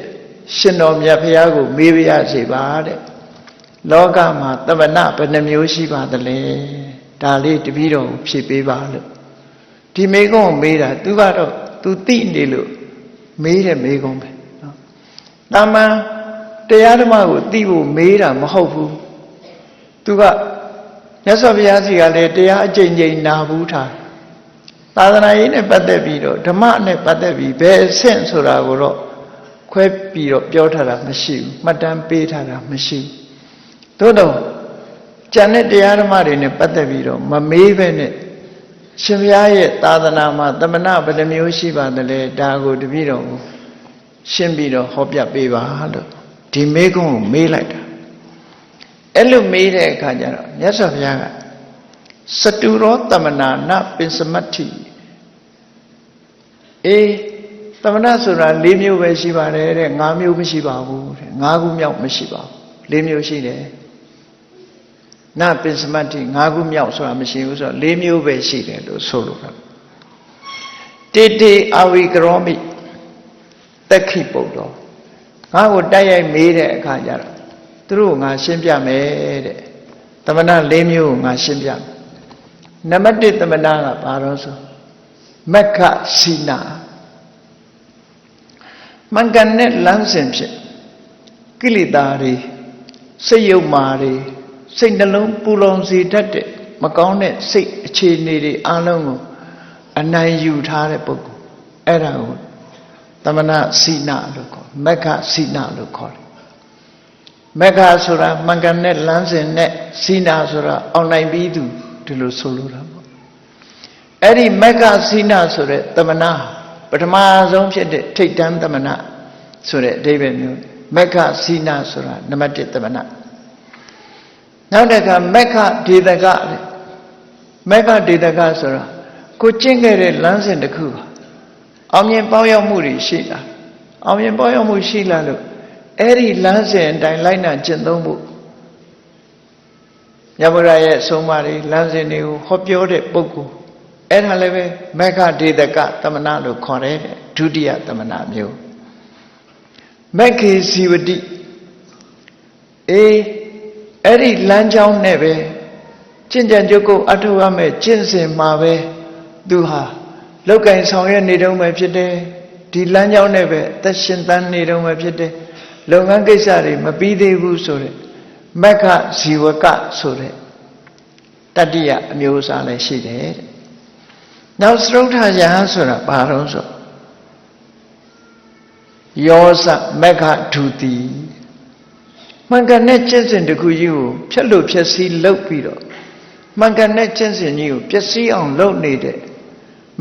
ရှင်တော်မြတ်ဘုရားကိုမေးပြရစေပါတဲ့လောကမှာသမဏဘယ်နှမျိုးရှိပါသလဲဒါလေးတပည့်တော်ကိုဖြေပေးပါလို့ဒီမေကုံကိုမေးတာသူကတော့သူသိနေလို့မေးတဲ့မေကုံပဲနော်တာမန်တရားဓမ္မကိုသိဖို့မေးတာမဟုတ်ဘူးသူကမြတ်စွာဘုရားစီကလည်းတရားအကျဉ်းချင်းနာဘူးထားသာသနာရေးနဲ့ပတ်သက်ပြီးတော့ဓမ္မနဲ့ပတ်သက်ပြီးဘယ်အဆင့်ဆိုတာကိုတော့ခွဲပြီးတော့ပြောထားတာမရှိဘူးမှတ်တမ်းပေးထားတာမရှိဘူးသို့တော့ကျန်တဲ့တရားဓမ္မတွေနဲ့ပတ်သက်ပြီးတော့မမေးပဲနဲ့ရှင်ဘုရားရဲ့သာသနာမှာသမဏဘယ်နှမျိုးရှိပါသလဲဒါကိုတပည့်တော်ကိုရှင်းပြီးတော့ဟောပြပေးပါလို့ဒီမေကုံကိုမေးလိုက်တာအဲ့လိုမေးတဲ့အခါကျတော့မြတ်စွာဘုရားကစတုရောသမဏနာပင်စမတ္ထိသမဏဆိုတာ၄မျိုးပဲရှိပါတယ်တဲ့၅မျိုးမရှိပါဘူးတဲ့၅ခုမြောက်မရှိပါဘူး၄မျိုးရှိတယ်နပင်စမတ္ထိ၅ခုမြောက်ဆိုတာမရှိဘူးဆိုတော့၄မျိုးပဲရှိတယ်လို့ဆိုလိုတာတေတေအဝိကရောမိတက်ခိပုတ္တောငါ့ကိုတိုက်ရိုက်မေးတဲ့အခါကျတော့သူတို့ငါရှင်းပြမယ်တဲ့သမဏ၄မျိုးကိုငါရှင်းပြမယ်နံပါတ်1သမဏကဘာလို့ဆိုမက္ခစီနာမင်္ဂန်နဲ့လမ်းစဉ်ဖြစ်ကိလေသာတွေစိတ်ယုတ်မာတွေစိတ်နှလုံးပူလောင်စေတတ်တဲ့မကောင်းတဲ့စိတ်အခြေအနေတွေအလုံးကိုအနိုင်ယူထားတဲ့ပုဂ္ဂိုလ်အဲ့ဒါကိုသမဏစီနာလို့ခေါ်မက္ခစီနာလို့ခေါ်တယ်မက္ခဆိုတာမင်္ဂန်နဲ့လမ်းစဉ်နဲ့စီနာဆိုတာအောင်နိုင်ပြီးသူဒီလိုဆိုလိုတာပေါ့အဲ့ဒီမက္ခစီနာဆိုတဲ့သမဏပထမဆုံးဖြစ်တဲ့ထိတ်တန်းသမဏဆိုတဲ့အဓိပ္ပာယ်မျိုးမက္ခစီနာဆိုတာနံပါတ်1သမဏနောက်တစ်ခါမက္ခဒေသကမက္ခဒေသကဆိုတာကိုကျင့်ခဲ့တဲ့လမ်းစဉ်တစ်ခုအောင်မြင်ပေါရောက်မှုတွေရှိလာအောင်မြင်ပေါရောက်မှုရှိလာလို့အဲ့ဒီလမ်းစဉ်အတိုင်းလိုက်နာကျင့်သုံးဖို့မြတ်ဗုဒ္ဓရဲ့အဆုံးအမတွေလမ်းစဉ်တွေကိုဟောပြောတဲ့ပုဂ္ဂိုလ်အဲ့ဒါလည်းပဲမက္ခဒေသကသမဏလို့ခေါ်တဲ့ဒုတိယသမဏမျိုးမက္ခေဇီဝတိအဲ့ဒီလမ်းကြောင်းနဲ့ပဲကျင့်ကြံကြုတ်ကိုအထောက်ရမယ်ကျင့်စဉ်မှာပဲသူဟာလောက်ကင်ဆောင်ရွက်နေတော့မှဖြစ်တယ်ဒီလမ်းကြောင်းနဲ့ပဲအသက်ရှင်သန်နေတော့မှဖြစ်တယ်လုပ်ငန်းကိစ္စတွေမပြီးသေးဘူးဆိုတဲ့မက္ခဇီဝကဆိုတဲ့တတ္တိယအမျိုးအစားလည်းရှိတယ်တဲ့နောက်သရုဋ္ဌယဟန်ဆိုတာဘာလို့ဆို ယောစမက္ခဒုတိမှန်ကန်တဲ့ကျင့်စဉ်တစ်ခုကြီးကိုဖြတ်လို့ဖြတ်စည်းလုပ်ပြီးတော့မှန်ကန်တဲ့ကျင့်စဉ်ကြီးကိုပျက်စီးအောင်လုပ်နေတဲ့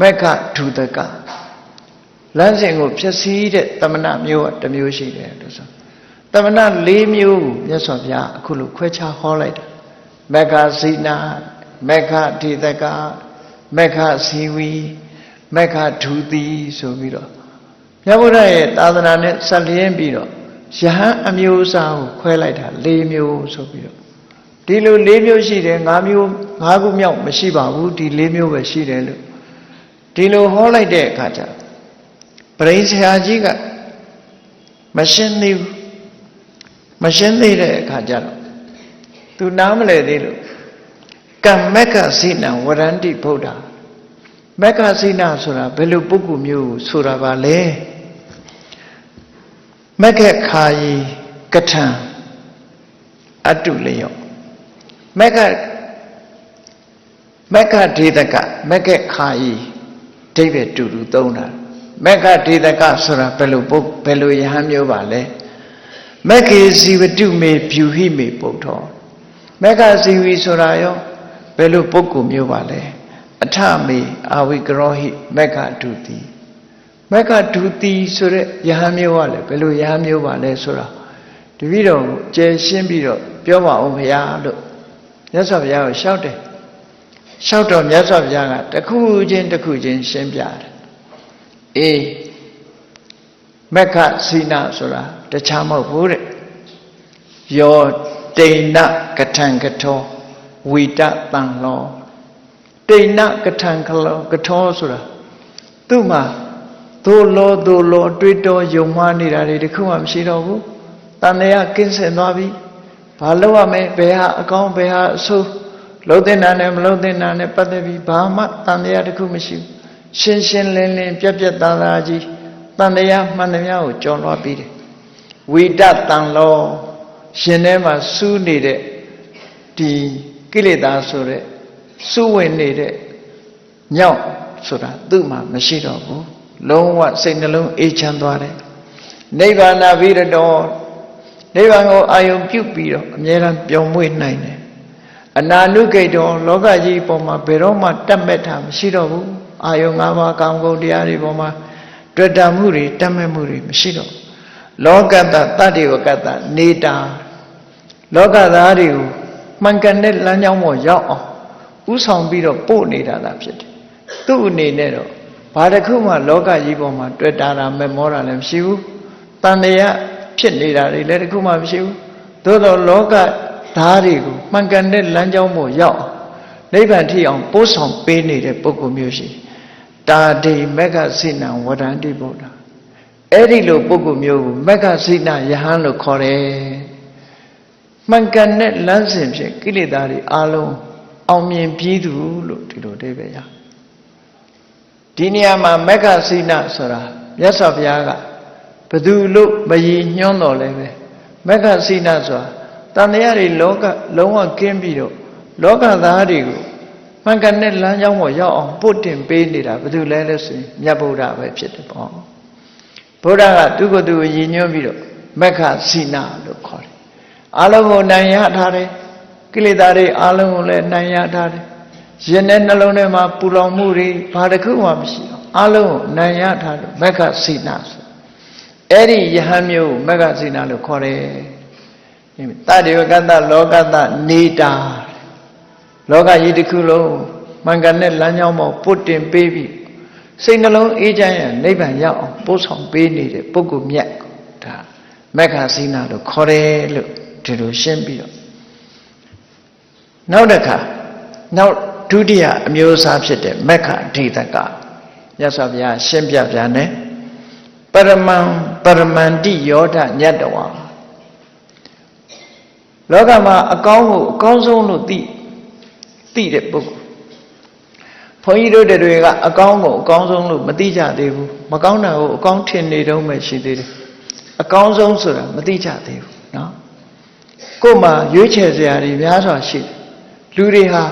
မက္ခဒုတကလမ်းစဉ်ကိုဖြည့်ဆည်းတဲ့တမနာမျိုးကတစ်မျိုးရှိတယ်လို့ဆိုတမနာ၄မျိုးကိုမြတ်စွာဘုရားအခုလိုခွဲခြားဟောလိုက်တာမက္ခဇိနာမက္ခဒိတကမက္ခဇီဝီမက္ခဒုတိဆိုပြီးတော့မြတ်ဗုဒ္ဓရဲ့သာသနာနဲ့ဆက်လျင်းပြီးတော့ယဟန်အမျိုးအစားကိုခွဲလိုက်တာ၄မျိုးဆိုပြီးတော့ဒီလို၄မျိုးရှိတယ်၅မျိုး၅ခုမြောက်မရှိပါဘူးဒီ၄မျိုးပဲရှိတယ်လို့ဒီလိုဟောလိုက်တဲ့အခါကျပရိစ္ဆရာကြီးကမရှင်းသေးဘူးမရှင်းသေးတဲ့အခါကျတော့သူနားမလည်သေးလို့ကမ္မက္ခစိနံဝရန္တိဗုဒ္ဓမက္ခစိနဆိုတာဘယ်လိုပုဂ္ဂိုလ်မျိုးဆိုတာပါလဲမက္ခခာယီကထံအတုလျောမက္ခဒေတကမက္ခခာယီဒိဗ္ဗေတူတူသုံးတာမက္ခဒေတကဆိုတာဘယ်လိုယဟန်မျိုးပါလဲမက္ခေဇီဝတုမေဖြူဟိမေပုထောမက္ခဇီဝီဆိုတာရောဘယ်လိုပုဂ္ဂိုလ်မျိုးပါလဲအထမေအာဝိကရောဟိမက္ခဒုတိမက္ခဒုတိဆိုတဲ့ယဟန်မျိုးကလည်းဘယ်လိုယဟန်မျိုးပါလဲဆိုတာတပည့်တော်ကျယ်ရှင်းပြီးတော့ပြောပါအောင်ဘုရားလို့မြတ်စွာဘုရားကိုလျှောက်တယ်လျှောက်တော့မြတ်စွာဘုရားကတစ်ခုချင်းတစ်ခုချင်းရှင်းပြတယ်အေးမက္ခစိနဆိုတာတခြားမဟုတ်ဘူးတဲ့ယောတိဏ္ဏကထံကထောဝိတတံလောတိဏ္ဏကထံကထောဆိုတာသူ့မှာသို့လောတွေးတော်ယုံမှားနေတာတွေတခုမှမရှိတော့ဘူးတန်တရားကင်းစင်သွားပြီဘာလို့ရမလဲဘယ်ဟာအကောင်းဘယ်ဟာအဆိုးလုံးတဲ့နာနဲ့မလုံးတဲ့နာနဲ့ပတ်သက်ပြီးဘာမှတန်တရားတခုမရှိဘူးရှင်းရှင်းလင်းလင်းပြတ်ပြတ်သားသားကြီးတန်တရားမှန်တရားကိုကြော်လွှားပြီးတယ်ဝိတတံလောရှင်ထဲမှာစူးနေတဲ့ဒီကိလေသာဆိုတဲ့စူးဝင်နေတဲ့ညောင်းဆိုတာသူ့မှာမရှိတော့ဘူးလုံးဝစိတ်နှလုံးအေးချမ်းသွားတယ်နိဗ္ဗာန်ဘိရတောနိဗ္ဗာန်ကိုအာယုံပြုပြီးတော့အမြဲတမ်းပျော်မွေ့နိုင်တယ်အနာနုဂိတောလောကကြီးပေါ်မှာဘယ်တော့မှတတ်မဲ့တာမရှိတော့ဘူးအာယုံ၅ပါးကာမဂုဏ်တရားတွေပေါ်မှာတွေ့တာမှုတွေတတ်မဲ့မှုတွေမရှိတော့လောကတ္တတတ္တိဝကတ္တနေတာလောကသားတွေကိုမှန်ကန်တဲ့လမ်းကြောင်းပေါ်ရောက်အောင်ဥဆောင်ပြီးတော့ပို့နေတာသာဖြစ်တယ်သူ့အနေနဲ့တော့ဘာတစ်ခုမှလောကကြီးပေါ်မှာတွေ့တာမဲ့မောတာလည်းမရှိဘူးတန်တရားဖြစ်နေတာတွေလည်းတစ်ခုမှမရှိဘူးသို့တော့လောကသားတွေကိုမှန်ကန်တဲ့လမ်းကြောင်းပေါ်ရောက်အောင်နိဗ္ဗာန်ထိအောင်ပို့ဆောင်ပေးနေတဲ့ပုဂ္ဂိုလ်မျိုးရှိတာဒိမက္ခစိနံဝရန္တိဗုဒ္ဓအဲ့ဒီလိုပုဂ္ဂိုလ်မျိုးကိုမက္ခစိနယဟန်လို့ခေါ်တယ်မှန်ကန်တဲ့လမ်းစဉ်ဖြင့်ကိလေသာတွေအလုံးအောင်မြင်ပြီးသူလို့ဒီလိုအဓိပ္ပာယ်ရဒီနေရာမှာမက္ခစိနဆိုတာမြတ်စွာဘုရားကဘသူလို့မရည်ညွှန်းတော်လဲပဲမက္ခစိနဆိုတာတန်တရားတွေလောကလုံးဝကင်းပြီးတော့လောကသားတွေကိုမှန်ကန်တဲ့လမ်းကြောင်းပေါ်ရောက်အောင်ပို့တင်ပေးနေတာဘယ်သူလဲလို့ဆိုရင်မြတ်ဗုဒ္ဓပဲဖြစ်တယ်ပေါ့ဗုဒ္ဓကသူကိုယ်သူရည်ညွှန်းပြီးတော့မက္ခစိနလို့ခေါ်တယ်အလုံးကိုနိုင်ရထားတယ်ကိလေသာတွေအလုံးကိုလည်းနိုင်ရထားတယ်ရင်နဲ့နှလုံးထဲမှာပူလောင်မှုတွေဘာတစ်ခုမှမရှိတော့အလုံးကိုနိုင်ရထားလို့မက္ခစိနဆိုအဲ့ဒီယဟန်မျိုးမက္ခစိနလို့ခေါ်တယ်တတ္တိဝကတ္တလောကတ္တနေတာလောကကြီးတစ်ခုလုံးမှန်ကန်တဲ့လမ်းကြောင်းပေါ်ပုတ်တင်ပေးပြီးစိတ်နှလုံးအေးချမ်းရနိဗ္ဗာန်ရောက်အောင်ပို့ဆောင်ပေးနေတဲ့ပုဂ္ဂိုလ်မြတ်ဒါမက္ခစိနလို့ခေါ်တယ်လို့ဒီလိုရှင်းပြီးတော့နောက်တစ်ခါနောက်ဒုတိယအမျိုးအစားဖြစ်တဲ့မက္ခဒိဋ္ဌကမြတ်စွာဘုရားရှင်းပြပြန်တယ်ပရမန္တိယောဓညတ္တဝါလောကမှာအကောင်းကိုအကောင်းဆုံးလို့သိတဲ့ပုဂ္ဂိုလ်ဘုန်းကြီးတို့တွေကအကောင်းကိုအကောင်းဆုံးလို့မသိကြသေးဘူးမကောင်းတာကိုအကောင်းထင်နေတော့မှရှိသေးတယ်အကောင်းဆုံးဆိုတာမသိကြသေးဘူးနော်ကို့မှာရွေးချယ်စရာတွေများစွာရှိတယ်လူတွေဟာ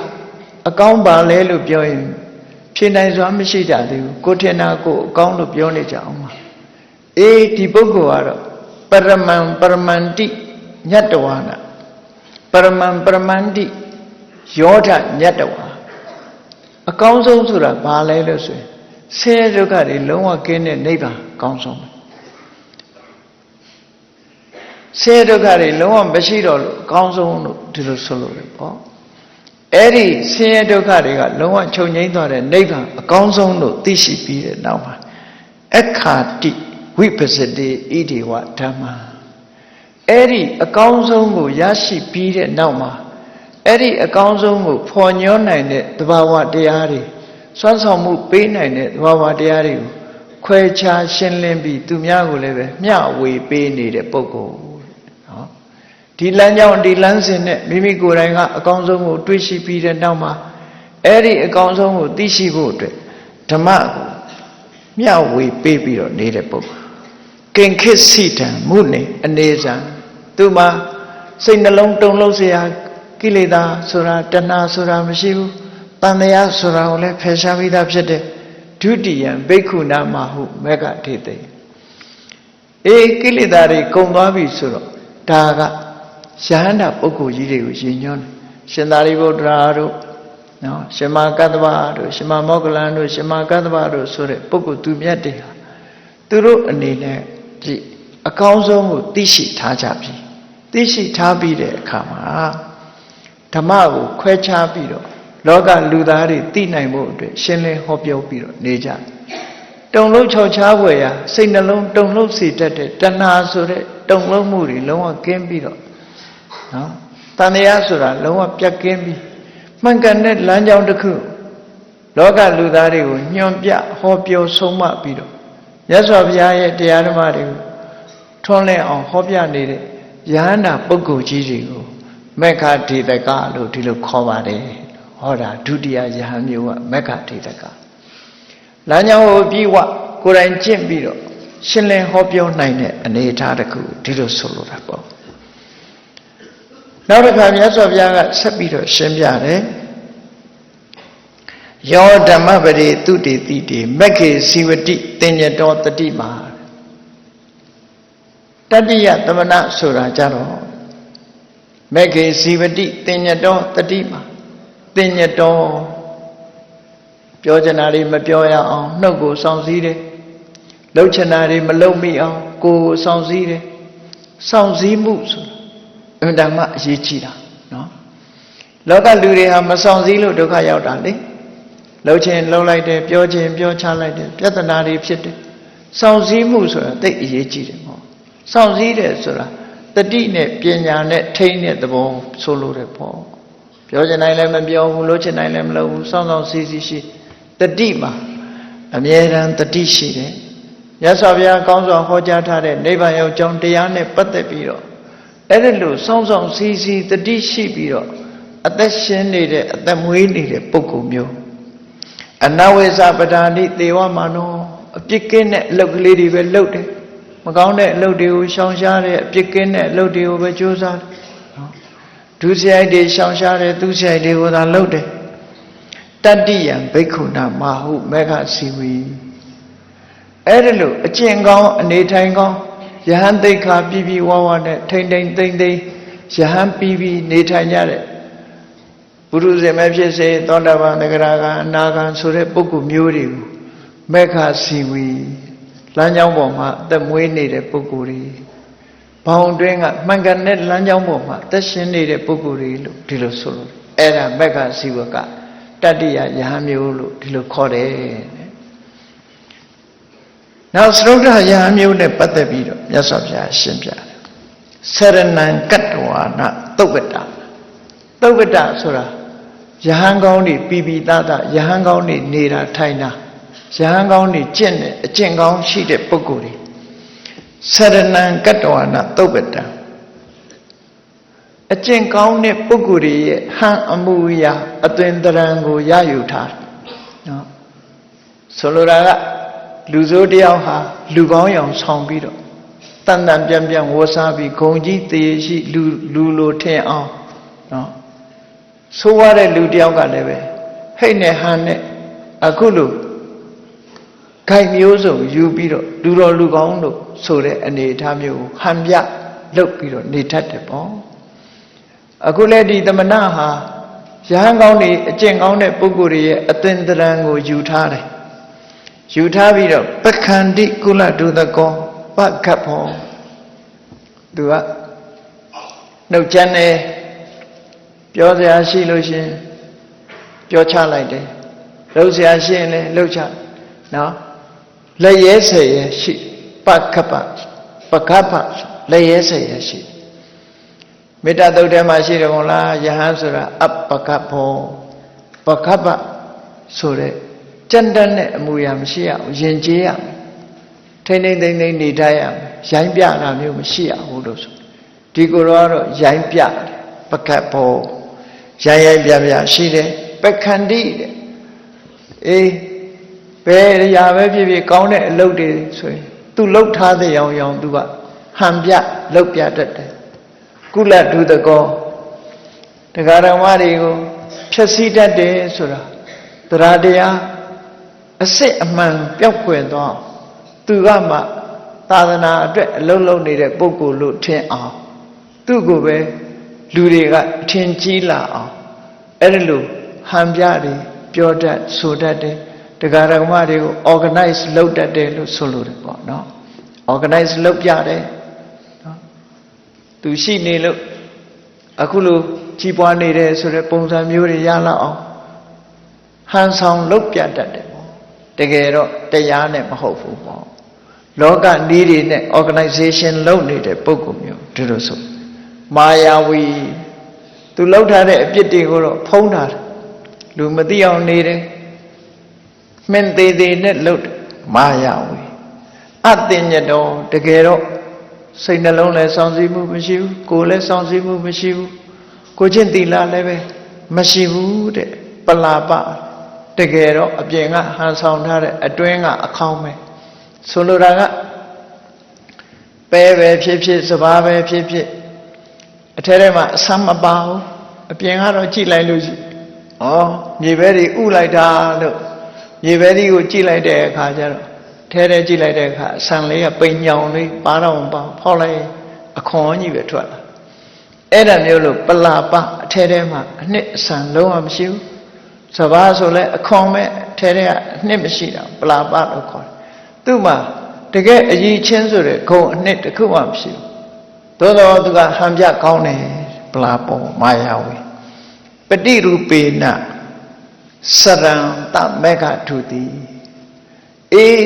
အကောင်းပါလဲလို့ပြောရင်ဖြေနိုင်စွာမရှိကြသေးဘူးကိုထင်တာကိုအကောင်းလို့ပြောနေကြအောင်ပါ ဒီပုဂ္ဂိုလ်ကတော့ပရမန်ပရမန္တိညတ္တဝါနာပရမန်ပရမန္တိယောဓညတ္တဝါအကောင်းဆုံးဆိုတာဘာလဲလို့ဆိုရင်ဆင်းရဲဒုက္ခတွေလုံးဝကင်းတဲ့နိဗ္ဗာန်အကောင်းဆုံးဆင်းရဲဒုက္ခတွေလုံးဝမရှိတော့လို့အကောင်းဆုံးလို့ဒီလိုဆိုလို့ပေါ့အဲ့ဒီဆင်းရဲဒုက္ခတွေကလုံးဝချုပ်ငြိမ်းသွားတဲ့နိဗ္ဗာန်အကောင်းဆုံးလို့သိရှိပြီးတဲ့နောက်မှာအခါတိဝိပစ္စတိဣတိဝဓမ္မအဲ့ဒီအကောင်းဆုံးကိုရရှိပြီးတဲ့နောက်မှာအဲ့ဒီအကောင်းဆုံးကိုဖော်ညွှန်းနိုင်တဲ့သဘာဝတရားတွေစွမ်းဆောင်မှုပေးနိုင်တဲ့သဘာဝတရားတွေကိုခွဲခြားရှင်းလင်းပြီးသူများကိုလည်းပဲမျှဝေပေးနေတဲ့ပုဂ္ဂိုလ်နော်ဒီလမ်းကြောင်းဒီလမ်းစဉ်နဲ့မိမိကိုယ်တိုင်ကအကောင်းဆုံးကိုတွေ့ရှိပြီးတဲ့နောက်မှာအဲ့ဒီအကောင်းဆုံးကိုသိရှိဖို့အတွက်ဓမ္မကိုမျှဝေပေးပြီးတော့နေတဲ့ပုဂ္ဂိုလ်ကင်ခိစိတံမုနေအနေဇံသူမှာစိတ်နှလုံးတုန်လှုပ်เสียကိလေသာဆိုတာတဏှာဆိုတာမရှိဘူးတဏှာဆိုတာကိုလည်းဖယ်ရှားပြီးသားဖြစ်တဲ့ဒုတိယဘိက္ခုနာမဟုမေဃထေသိကိလေသာတွေကုန်သွားပြီဆိုတော့ဒါကယဟန္တာပုဂ္ဂိုလ်ကြီးတွေကိုရည်ညွှန်းတယ်ရှင်သာရိပုတ္တရာတို့နော်ရှင်မကတ္တဗတို့ရှင်မမောဂလန်တို့ရှင်မကတ္တဗတို့ဆိုတဲ့ပုဂ္ဂိုလ်သူမြတ်တွေဟာသူတို့အနေနဲ့ဒီအကောင်းဆုံးကိုသိရှိထားကြပြီသိရှိထားပြီးတဲ့အခါမှာဓမ္မကိုခွဲခြားပြီးတော့လောကလူသားတွေသိနိုင်ဖို့အတွက်ရှင်းလင်းဟောပြောပြီးတော့နေကြတုံလုံးချော်ချားွယ်ရာစိတ်နှလုံးတုံလုံးစေတတ်တဲ့တဏှာဆိုတဲ့တုံလုံးမှုတွေလုံးဝကင်းပြီးတော့နော်တဏှာဆိုတာလုံးဝပြတ်ကင်းပြီးမှန်ကန်တဲ့လမ်းကြောင်းတစ်ခုလောကလူသားတွေကိုညွှန်ပြဟောပြောဆုံးမပြီးတော့မြတ်စွာဘုရားရဲ့တရားဓမ္မတွေကိုထွန်းလင်းအောင်ဟောပြနေတဲ့ယဟန္တာပုဂ္ဂိုလ်ကြီးတွေကိုမေဃဒေသကလို့ဒီလိုခေါ်ပါတယ်ဟောတာဒုတိယယဟန်မျိုးကမေဃဒေသကလမ်းကြောင်းကိုပြီးဝကိုယ်တိုင်ကျင့်ပြီးတော့ရှင်းလင်းဟောပြောနိုင်တဲ့အနေအထားတစ်ခုဒီလိုဆိုလိုတာပေါ့နောက်တစ်ခါမြတ်စွာဘုရားကဆက်ပြီးတော့ရှင်းပြတယ်ယောဓမ္မပရိသူတေတိတေမက္ခေစီဝတိတင်ညတောတတိမာတတိယသမဏဆိုတာကြတော့မက္ခေစီဝတိတင်ညတောတတိမာတင်ညတောပြောချင်တာတွေမပြောရအောင်နှုတ်ကိုစောင့်စည်းတယ်လှုပ်ချင်တာတွေမလှုပ်မိအောင်ကိုယ်ကိုစောင့်စည်းတယ်စောင့်စည်းမှုဆိုတာအမှန်တမ်းအရေးကြီးတာနော်လောကလူတွေဟာမစောင့်စည်းလို့ဒုက္ခရောက်တာလေလှုပ်ချင်လှုပ်လိုက်တယ်ပြောချင်ပြောချလိုက်တယ်ပြဿနာတွေဖြစ်တယ်စောင့်စည်းမှုဆိုတာသိအရေးကြီးတယ်ပေါ့စောင့်စည်းတယ်ဆိုတာတတိနဲ့ပညာနဲ့ထိန်းတဲ့သဘောဆိုလိုတယ်ပေါ့ပြောချင်တိုင်းလည်းမပြောဘူးလှုပ်ချင်တိုင်းလည်းမလှုပ်ဘူးစောင့်စောင့်စည်းစည်းရှိတတိမှာအမြဲတမ်းတတိရှိတယ်မြတ်စွာဘုရားကောင်းစွာဟောကြားထားတဲ့နိဗ္ဗာန်ရောက်ကြောင်းတရားနဲ့ပတ်သက်ပြီးတော့အဲ့ဒီလိုစောင့်စောင့်စည်းစည်းတတိရှိပြီးတော့အသက်ရှင်နေတဲ့အသက်မွေးနေတဲ့ပုဂ္ဂိုလ်မျိုးအနဝိဇပဒာနိသေဝမာနောအပြစ်ကင်းတဲ့အလုပ်ကလေးတွေပဲလုပ်တယ်မကောင်းတဲ့အလုပ်တွေကိုရှောင်ရှားတဲ့အပြစ်ကင်းတဲ့အလုပ်တွေကိုပဲကြိုးစားတယ်နော်ဒုစရိုက်တွေရှောင်ရှားတဲ့သူစရိုက်တွေကိုသာလုပ်တယ်တတ္တိယံဘိက္ခုနာမဟုမေဃစီဝီအဲ့ဒါလို့အကျင့်ကောင်းအနေထိုင်ကောင်းယဟန်သိက္ခာပြီးပြီးဝါဝါနဲ့ထိမ့်ထိမ့်သိမ့်သိမ့်ယဟန်ပြီးပြီးနေထိုင်ကြတဲ့ပုရုဇဉ်ပဲဖြစ်စေသောတာပန်သဂရကအနာဂံဆိုတဲ့ပုဂ္ဂိုလ်မျိုးတွေကိုမေဃစီဝီလမ်းကြောင်းပေါ်မှာအသက်မွေးနေတဲ့ပုဂ္ဂိုလ်တွေဘောင်တွင်းကမှန်ကန်တဲ့လမ်းကြောင်းပေါ်မှာအသက်ရှင်နေတဲ့ပုဂ္ဂိုလ်တွေလို့ဒီလိုဆိုလို့အဲ့ဒါမေဃစီဝကတတ္တိယယဟန်မျိုးလို့ဒီလိုခေါ်တယ်နောက်သရုတ်ထယဟန်မျိုးနဲ့ပတ်သက်ပြီးတော့မြတ်စွာဘုရားရှင်းပြတယ်ဆရဏံကတ္တဝါနသုတ်ပတ္တသုတ်ပတ္တဆိုတာယဟန်ကောင်းတွေပြီးပြီးသားသားယဟန်ကောင်းတွေနေတာထိုင်တာယဟန်ကောင်းတွေကျင့်တဲ့အကျင့်ကောင်းရှိတဲ့ပုဂ္ဂိုလ်တွေဆရဏံကတ္တဝါနသုတ်ပတ္တအကျင့်ကောင်းတဲ့ပုဂ္ဂိုလ်တွေရဲ့ဟန်အမှုအရာအသွင်သဏ္ဍာန်ကိုရယူထားနော်ဆိုလိုတာကလူဆိုးတယောက်ဟာလူကောင်းရောင်ဆောင်ပြီးတော့တန်တန်ပြန်ပြန်ဝှစားပြီးဂုံကြီးတည်ရှိလူလိုထင်အောင်နော်ဆိုးရတဲ့လူတယောက်ကလည်းပဲဟိတ်နဲ့ဟန်နဲ့အခုလို ခိုင်မျိုးစုံယူပြီးတော့လူတော်လူကောင်းတို့ဆိုတဲ့အနေအထားမျိုးဟန်ပြလုပ်ပြီးတော့နေတတ်တယ်ပေါ့အခုလည်းဒီသမဏဟာရဟန်းကောင်းတွေအကျင့်ကောင်းတဲ့ပုဂ္ဂိုလ်တွေရဲ့အသင်္တရံကိုယူထားတယ်ယူထားပြီးတော့ပက္ခန္တိကုလတုတကောပကပ်ဖောသူကနှုတ်ချမ်းတယ်ပြောစရာရှိလို့ရှင်ပြောချလိုက်တယ်လှုပ်စရာရှိရင်လည်းလှုပ်ချနော်လက်ရဲဆယ်ရဲရှိပကပ္ပပကပ္ပလက်ရဲဆယ်ရဲရှိမေတ္တာသုတ်ထဲမှာရှိတယ်မို့လားယဟန်ဆိုတာအပကပ္ဖောပကပ္ပဆိုတဲ့ကြံ့တန်းတဲ့အမူအရာမရှိရဘူးယဉ်ကျေးရမယ်ထိမ့်ထိမ့်သိမ့်သိမ့်နေတတ်ရမယ်ရိုင်းပြတာမျိုးမရှိရဘူးလို့ဆိုဒီကိုယ်တော့ရိုင်းပြတယ်ပကပ္ဖောရိုင်းရိုင်းပြပြရှိတယ်ပက္ခန္တိတဲ့အေးဘယ်ရာပဲဖြစ်ဖြစ်ကောင်းတဲ့အလုပ်တွေဆိုရင်သူလှုပ်ထားတဲ့အောင်အောင်သူကဟန်ပြလှုပ်ပြတတ်တယ်ကုလဒုတကောတရားဓမ္မတွေကိုဖြည့်ဆည်းတတ်တယ်ဆိုတာတရားတရားအစစ်အမှန်ပျောက်ကွယ်သွားသူကမှသာသနာအတွက်အလုံးလုံးနေတဲ့ပုဂ္ဂိုလ်လို့ထင်အောင်သူ့ကိုပဲလူတွေကထင်ကြီးလာအောင်အဲ့ဒါလို့ဟန်ပြတယ်ပြောတတ်ဆိုတတ်တယ်တရားဓမ္မတွေကို organize လုပ်တတ်တယ်လို့ဆိုလို့တယ်ပေါ့နော် organize လုပ်ပြတယ်နော်သူရှိနေလို့အခုလိုကြီးပွားနေတယ်ဆိုတဲ့ပုံစံမျိုးတွေရလောက်အောင်ဟန်ဆောင်လုပ်ပြတတ်တယ်ပေါ့တကယ်တော့တရားနဲ့မဟုတ်ဘူးပေါ့လောကနည်းတွေနဲ့ organization လုပ်နေတဲ့ပုဂ္ဂိုလ်မျိုးဒီလိုဆိုမာယာဝီသူလှုပ်ထားတဲ့အပြစ်တွေကိုတော့ဖုံးထားတယ်လူမသိအောင်နေတယ်မင်းသေးသေးနဲ့လှုပ်မာယာဝီအတင်ညတော်တကယ်တော့စိတ်နှလုံးလည်းစောင့်စည်းမှုမရှိဘူးကိုယ်လည်းစောင့်စည်းမှုမရှိဘူးကိုချင်းသီလလည်းပဲမရှိဘူးတဲ့ပလာပတကယ်တော့အပြင်ကဟန်ဆောင်ထားတဲ့အတွင်းကအခေါင်းပဲဆိုလိုတာကပဲဖြစ်ဖြစ်စပါးပဲဖြစ်ဖြစ်အထဲထဲမှာအဆမ်းမပါဘူးအပြင်ကတော့ကြည့်လိုက်လို့ရှိဩမြေပဲတွေဥလိုက်တာလို့မြေပဲတွေကိုကြည့်လိုက်တဲ့အခါကျတော့ထဲထဲကြည့်လိုက်တဲ့အခါအဆန်လေးကပိန်ညောင်လေးပါတော့ပါဖောက်လိုက်အခွန်ကြီးပဲထွက်လာအဲ့ဒါမျိုးလို့ပလာပအထဲထဲမှာအနှစ်အဆန်လုံးဝမရှိဘူးစဘာဆိုလဲအခွန်မဲ့ထဲထဲကအနှစ်မရှိတာပလာပလို့ခေါ်တယ်သူ့မှာတကယ်အကြီးချင်းဆိုတဲ့ဂုံအနှစ်တစ်ခုမှမရှိဘူးသို့တော်သူကဟန်ပြကောင်းတယ်ပလာပေါ်မာယာဝေပတိရူပေနစရံတမေဃထုတိအေး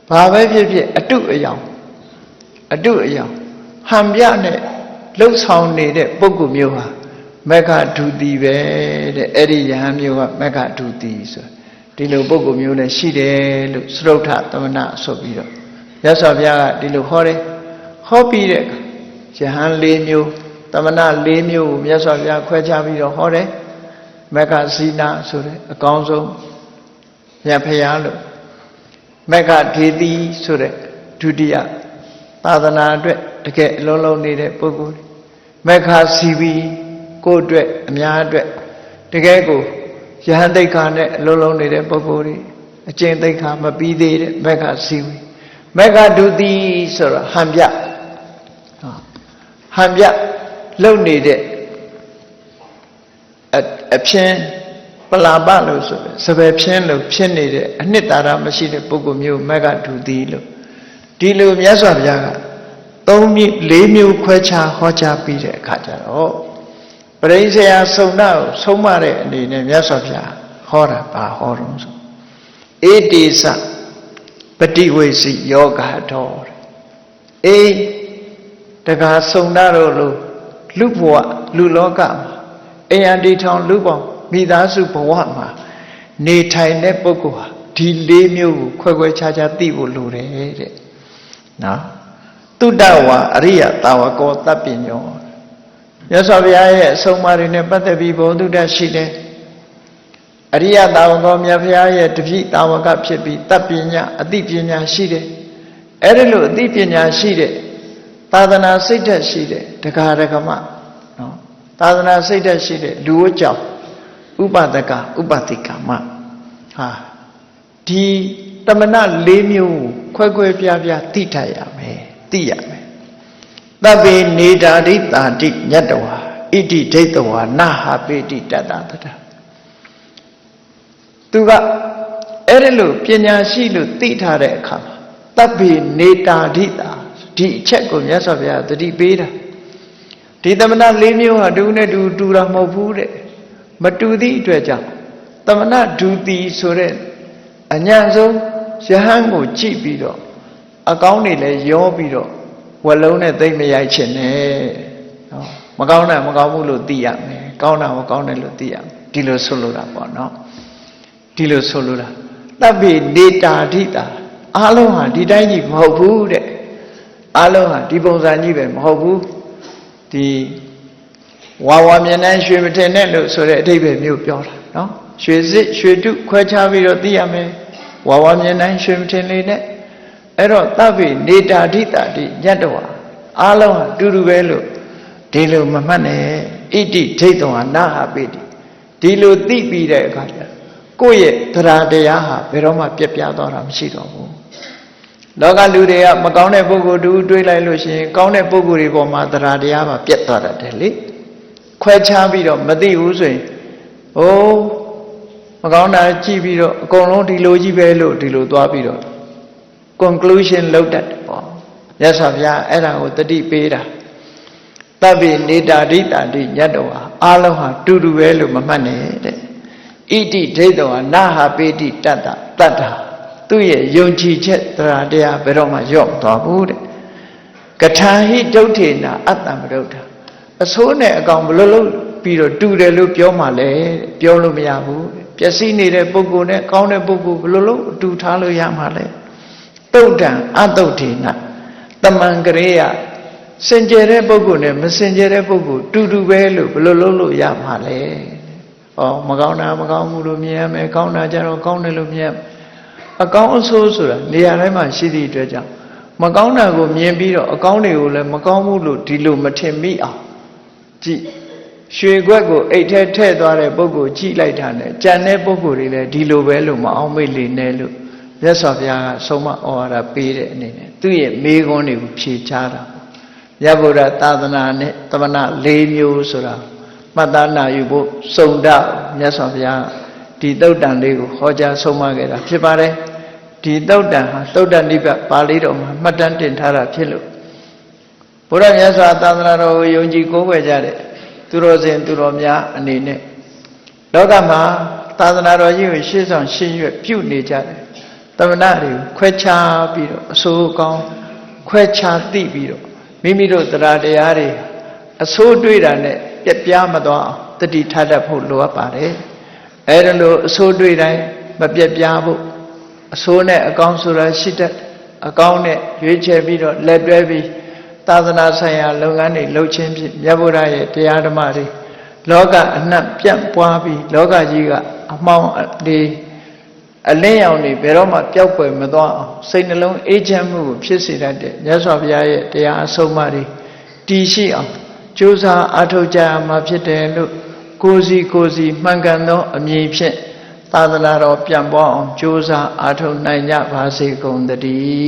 ဘာပဲဖြစ်ဖြစ်အတုအယောင်ဟန်ပြနဲ့လှုပ်ဆောင်နေတဲ့ပုဂ္ဂိုလ်မျိုးဟာမေဃထုတိပဲတဲ့အဲ့ဒီယဟန်မျိုးကမေဃထုတိဆိုဒီလိုပုဂ္ဂိုလ်မျိုးလည်းရှိတယ်လို့စရုဋ္ဌသမဏဆိုပြီးတော့ရသော်ဘုရားကဒီလိုဟောတယ်ဟောပြီးတဲ့ယဟန်၄မျိုးသမဏ၄မျိုးကိုမြတ်စွာဘုရားခွဲခြားပြီးတော့ဟောတယ်မေဃဇီနာဆိုတဲ့အကောင်းဆုံးရဖရာလို့မေဃဒေတိဆိုတဲ့ဒုတိယသာသနာအတွက်တကယ်အလုံးလုံးနေတဲ့ပုဂ္ဂိုလ်မေဃစီဝီကိုယ့်အတွက်အများအတွက်တကယ်ကိုယဟန်သိက္ခာနဲ့အလုံးလုံးနေတဲ့ပုဂ္ဂိုလ်တွေအကျင့်သိက္ခာမပြီးသေးတဲ့မေဃစီဝီမေဃဒုတိဆိုတော့ဟန်ပြလုံနေတဲ့အဖြစ်ပလာပလို့ဆိုတယ်စပယ်ဖြင်းလို့ဖြစ်နေတဲ့အနှစ်သာရမရှိတဲ့ပုဂ္ဂိုလ်မျိုးမေဃဒုတိလို့ဒီလိုမြတ်စွာဘုရားက3မျိုး4မျိုးခွဲခြားဟောကြားပြီးတဲ့အခါကျတော့ပရိစ္ဆေယဆုံနာကိုဆုံးမတဲ့အနေနဲ့မြတ်စွာဘုရားဟောတာပါဟောတော့ဆိုဧတေသပฏิဝေစီယောဂါတော်အေးတကားဆုံနာတို့လို့လူဘဝလူလောကမှာအယံဒီထောင်လူပေါင်းမိသားစုဘဝမှာနေထိုင်တဲ့ပုဂ္ဂိုလ်ဟာဒီ၄မျိုးကိုခွဲခြားခြားသိဖို့လိုတယ်တဲ့နော်တုတ္တဝါအရိယတာဝကောတပ္ပညောမြတ်စွာဘုရားရဲ့အဆုံးအမတွေနဲ့ပတ်သက်ပြီးဘုံတုတ္တရှိတယ်အရိယတာဝကောမြတ်ဘုရားရဲ့တပိတာဝကဖြစ်ပြီးတပ္ပညအသိပညာရှိတယ်အဲ့ဒီလိုအသိပညာရှိတဲ့သာသနာစိတ်ဓာတ်ရှိတဲ့တရားဓမ္မနော်သာသနာစိတ်ဓာတ်ရှိတဲ့လူဝတ်ကြောင့်ဥပဒကဥပတိကမဟာဒီ တမနာ၄မျိုးခွဲခွဲပြားပြားသိထားရမယ်သိရမယ်သဗ္ဗေနေတာရိတာတိညတ္တဝါဣတိဒိဋ္ဌဝါနာဟပေတိတတ္တတ္တသူကအဲ့ဒီလိုပညာရှိလို့သိထားတဲ့အခါမှာသဗ္ဗေနေတာရိတာဒီအချက်ကိုမြတ်စွာဘုရားသတိပေးတာဒီတမနာ၄မျိုးဟာတူနဲ့တူတာမဟုတ်ဘူးတဲ့မတူသည့်အတွက်ကြောင့်တမနာဒုတိဆိုတဲ့အညံ့ဆုံးယဟန်ကိုကြည့်ပြီးတော့အကောင်းတွေလည်းရောပြီးတော့ဝလုံးနဲ့သိမ့်မရိုက်ချင်နဲ့နော်မကောင်းတာမကောင်းဘူးလို့သိရမယ်ကောင်းတာမကောင်းတယ်လို့သိရမယ်ဒီလိုဆိုလိုတာပေါ့နော်ဒီလိုဆိုလိုတာသဗ္ဗေနေတာဓိတာအားလုံးဟာဒီတိုင်းကြီးမဟုတ်ဘူးတဲ့အားလုံးဟာဒီပုံစံကြီးပဲမဟုတ်ဘူးဒီဝါမျက်နှာရွှေမထင်နဲ့လို့ဆိုတဲ့အဓိပ္ပာယ်မျိုးပြောတာနော်ရွှေစစ်ရွှေတုခွဲခြားပြီးတော့သိရမယ်ဝါမျက်နှာရွှေမထင်လေးနဲ့အဲ့တော့သဗ္ဗေနေတာဓိတာတိညတ္တဝါအားလုံးဟာတူတူပဲလို့ဒီလိုမမှတ်နဲ့ဣတိဒိဋ္ဌဝါနာဟပေတိဒီလိုသိပြီးတဲ့အခါကျကိုယ့်ရဲ့တရားတရားဟာဘယ်တော့မှပြက်ပြားသွားတာမရှိတော့ဘူးလောကလူတွေကမကောင်းတဲ့ပုဂ္ဂိုလ်တူတွေးလိုက်လို့ရှိရင်ကောင်းတဲ့ပုဂ္ဂိုလ်တွေပေါ်မှာတရားတရားပါပြက်သွားတတ်တယ်လေခွဲခြားပြီးတော့မသိဘူးဆိုရင်ဟိုးမကောင်းတာကြည့်ပြီးတော့အကုန်လုံးဒီလိုကြီးပဲလို့ဒီလိုသွားပြီးတော့ conclusion လုပ်တတ်တယ်ပေါ့မြတ်စွာဘုရားအဲ့ဒါကိုတတိပေးတာသဗ္ဗေနေတာဓိတာတိညတ္တဝါအားလုံးဟာတူတူပဲလို့မမှတ်နဲ့တဲ့ဣတိဒိဋ္ဌဝါနာဟပေတိတတ္တတတ္တာသူ့ရဲ့ယုံကြည်ချက်တရားတရားဘယ်တော့မှလျော့မသွားဘူးတဲ့ကထာဟိဒုဋ္ဌေနာအတ္တမဒုဋ္ဌာအဆိုးနဲ့အကောင်ဘလို့လို့ပြီးတော့တူတယ်လို့ပြောမှလဲပြောလို့မရဘူးပျက်စီးနေတဲ့ပုဂ္ဂိုလ်နဲ့ကောင်းတဲ့ပုဂ္ဂိုလ်ဘလို့လို့အတူထားလို့ရမှလဲတုတ်တံအတုဋ္ဌေနာတမံကရေယစင်ကြယ်တဲ့ပုဂ္ဂိုလ်နဲ့မစင်ကြယ်တဲ့ပုဂ္ဂိုလ်တူတူပဲလို့ဘလို့လို့ရမှလဲဟောမကောင်းတာမကောင်းဘူးလို့မြင်ရမယ်ကောင်းတာကြတော့ကောင်းတယ်လို့မြင်အကောင်းအဆိုးဆိုတာနေရာတိုင်းမှာရှိသည့်အတွက်ကြောင့်မကောင်းတာကိုမြင်ပြီးတော့အကောင်းတွေကိုလည်းမကောင်းဘူးလို့ဒီလိုမထင်မိအောင်ကြည့်ရွှေခွက်ကိုအိတ်ထဲထည့်သွားတဲ့ပုဂ္ဂိုလ်ကြည့်လိုက်တာနဲ့ကြံတဲ့ပုဂ္ဂိုလ်တွေလည်းဒီလိုပဲလို့မအောင်မိတ်လေနဲ့လို့မြတ်စွာဘုရားကဆုံးမဩဝါဒပေးတဲ့အနေနဲ့သူ့ရဲ့မေးခွန်းတွေကိုဖြေချတာရဗုဒ္ဓသာသနာနဲ့တမနာ၄မျိုးဆိုတာမှတ်သားနာယူဖို့စုံဒမြတ်စွာဘုရားဒီသုတ်တန်လေးကိုဟောကြားဆုံးမခဲ့တာဖြစ်ပါတယ်ဒီသုတ်တန်ဟာသုတ်တန်နိဗ္ဗာန်ပါဠိတော်မှာမှတ်တမ်းတင်ထားတာဖြစ်လို့ဘုရားမြတ်စွာသာသနာတော်ကိုယုံကြည်ကိုးကွယ်ကြတဲ့သူတော်စင်သူတော်များအနေနဲ့လောကမှာသာသနာတော်ကြီးကိုရှေ့ဆောင်ရှေ့ရွက်ပြုနေကြတယ်တမနာတွေကိုခွဲခြားပြီးတော့အဆိုးကောင်းခွဲခြားသိပြီးတော့မိမိတို့တရားတရားတွေအဆိုးတွေ့တာနဲ့ပြက်ပြားမသွားအောင်တတိထားတတ်ဖို့လိုအပ်ပါတယ်အဲဒါလို့အဆိုးတွေ့တိုင်းမပြက်ပြားဖို့အဆိုးနဲ့အကောင်းဆိုတာရှိတတ်အကောင်းနဲ့ရွေးချယ်ပြီးတော့လက်တွဲပြီးသာသနာဆိုင်ရာလုပ်ငန်းတွေလုပ်ခြင်းဖြင့်မြတ်ဗုဒ္ဓရဲ့တရားဓမ္မတွေလောကအနှံ့ပြန့်ပွားပြီးလောကကြီးကအမှောင်တွေအလင်းရောင်တွေဘယ်တော့မှပျောက်ကွယ်မသွားအောင်စိတ်နှလုံးအေးချမ်းမှုကိုဖြစ်စေတတ်တဲ့မြတ်စွာဘုရားရဲ့တရားအဆုံးအမတွေတည်ရှိအောင်ကြိုးစားအားထုတ်ကြရမှာဖြစ်တယ်လို့ကိုယ်စီမှန်ကန်သောအမည်ဖြင့်သာသနာတော်ပြန်ပွားအောင်ကြိုးစားအားထုတ်နိုင်ကြပါစေကုန်သတည်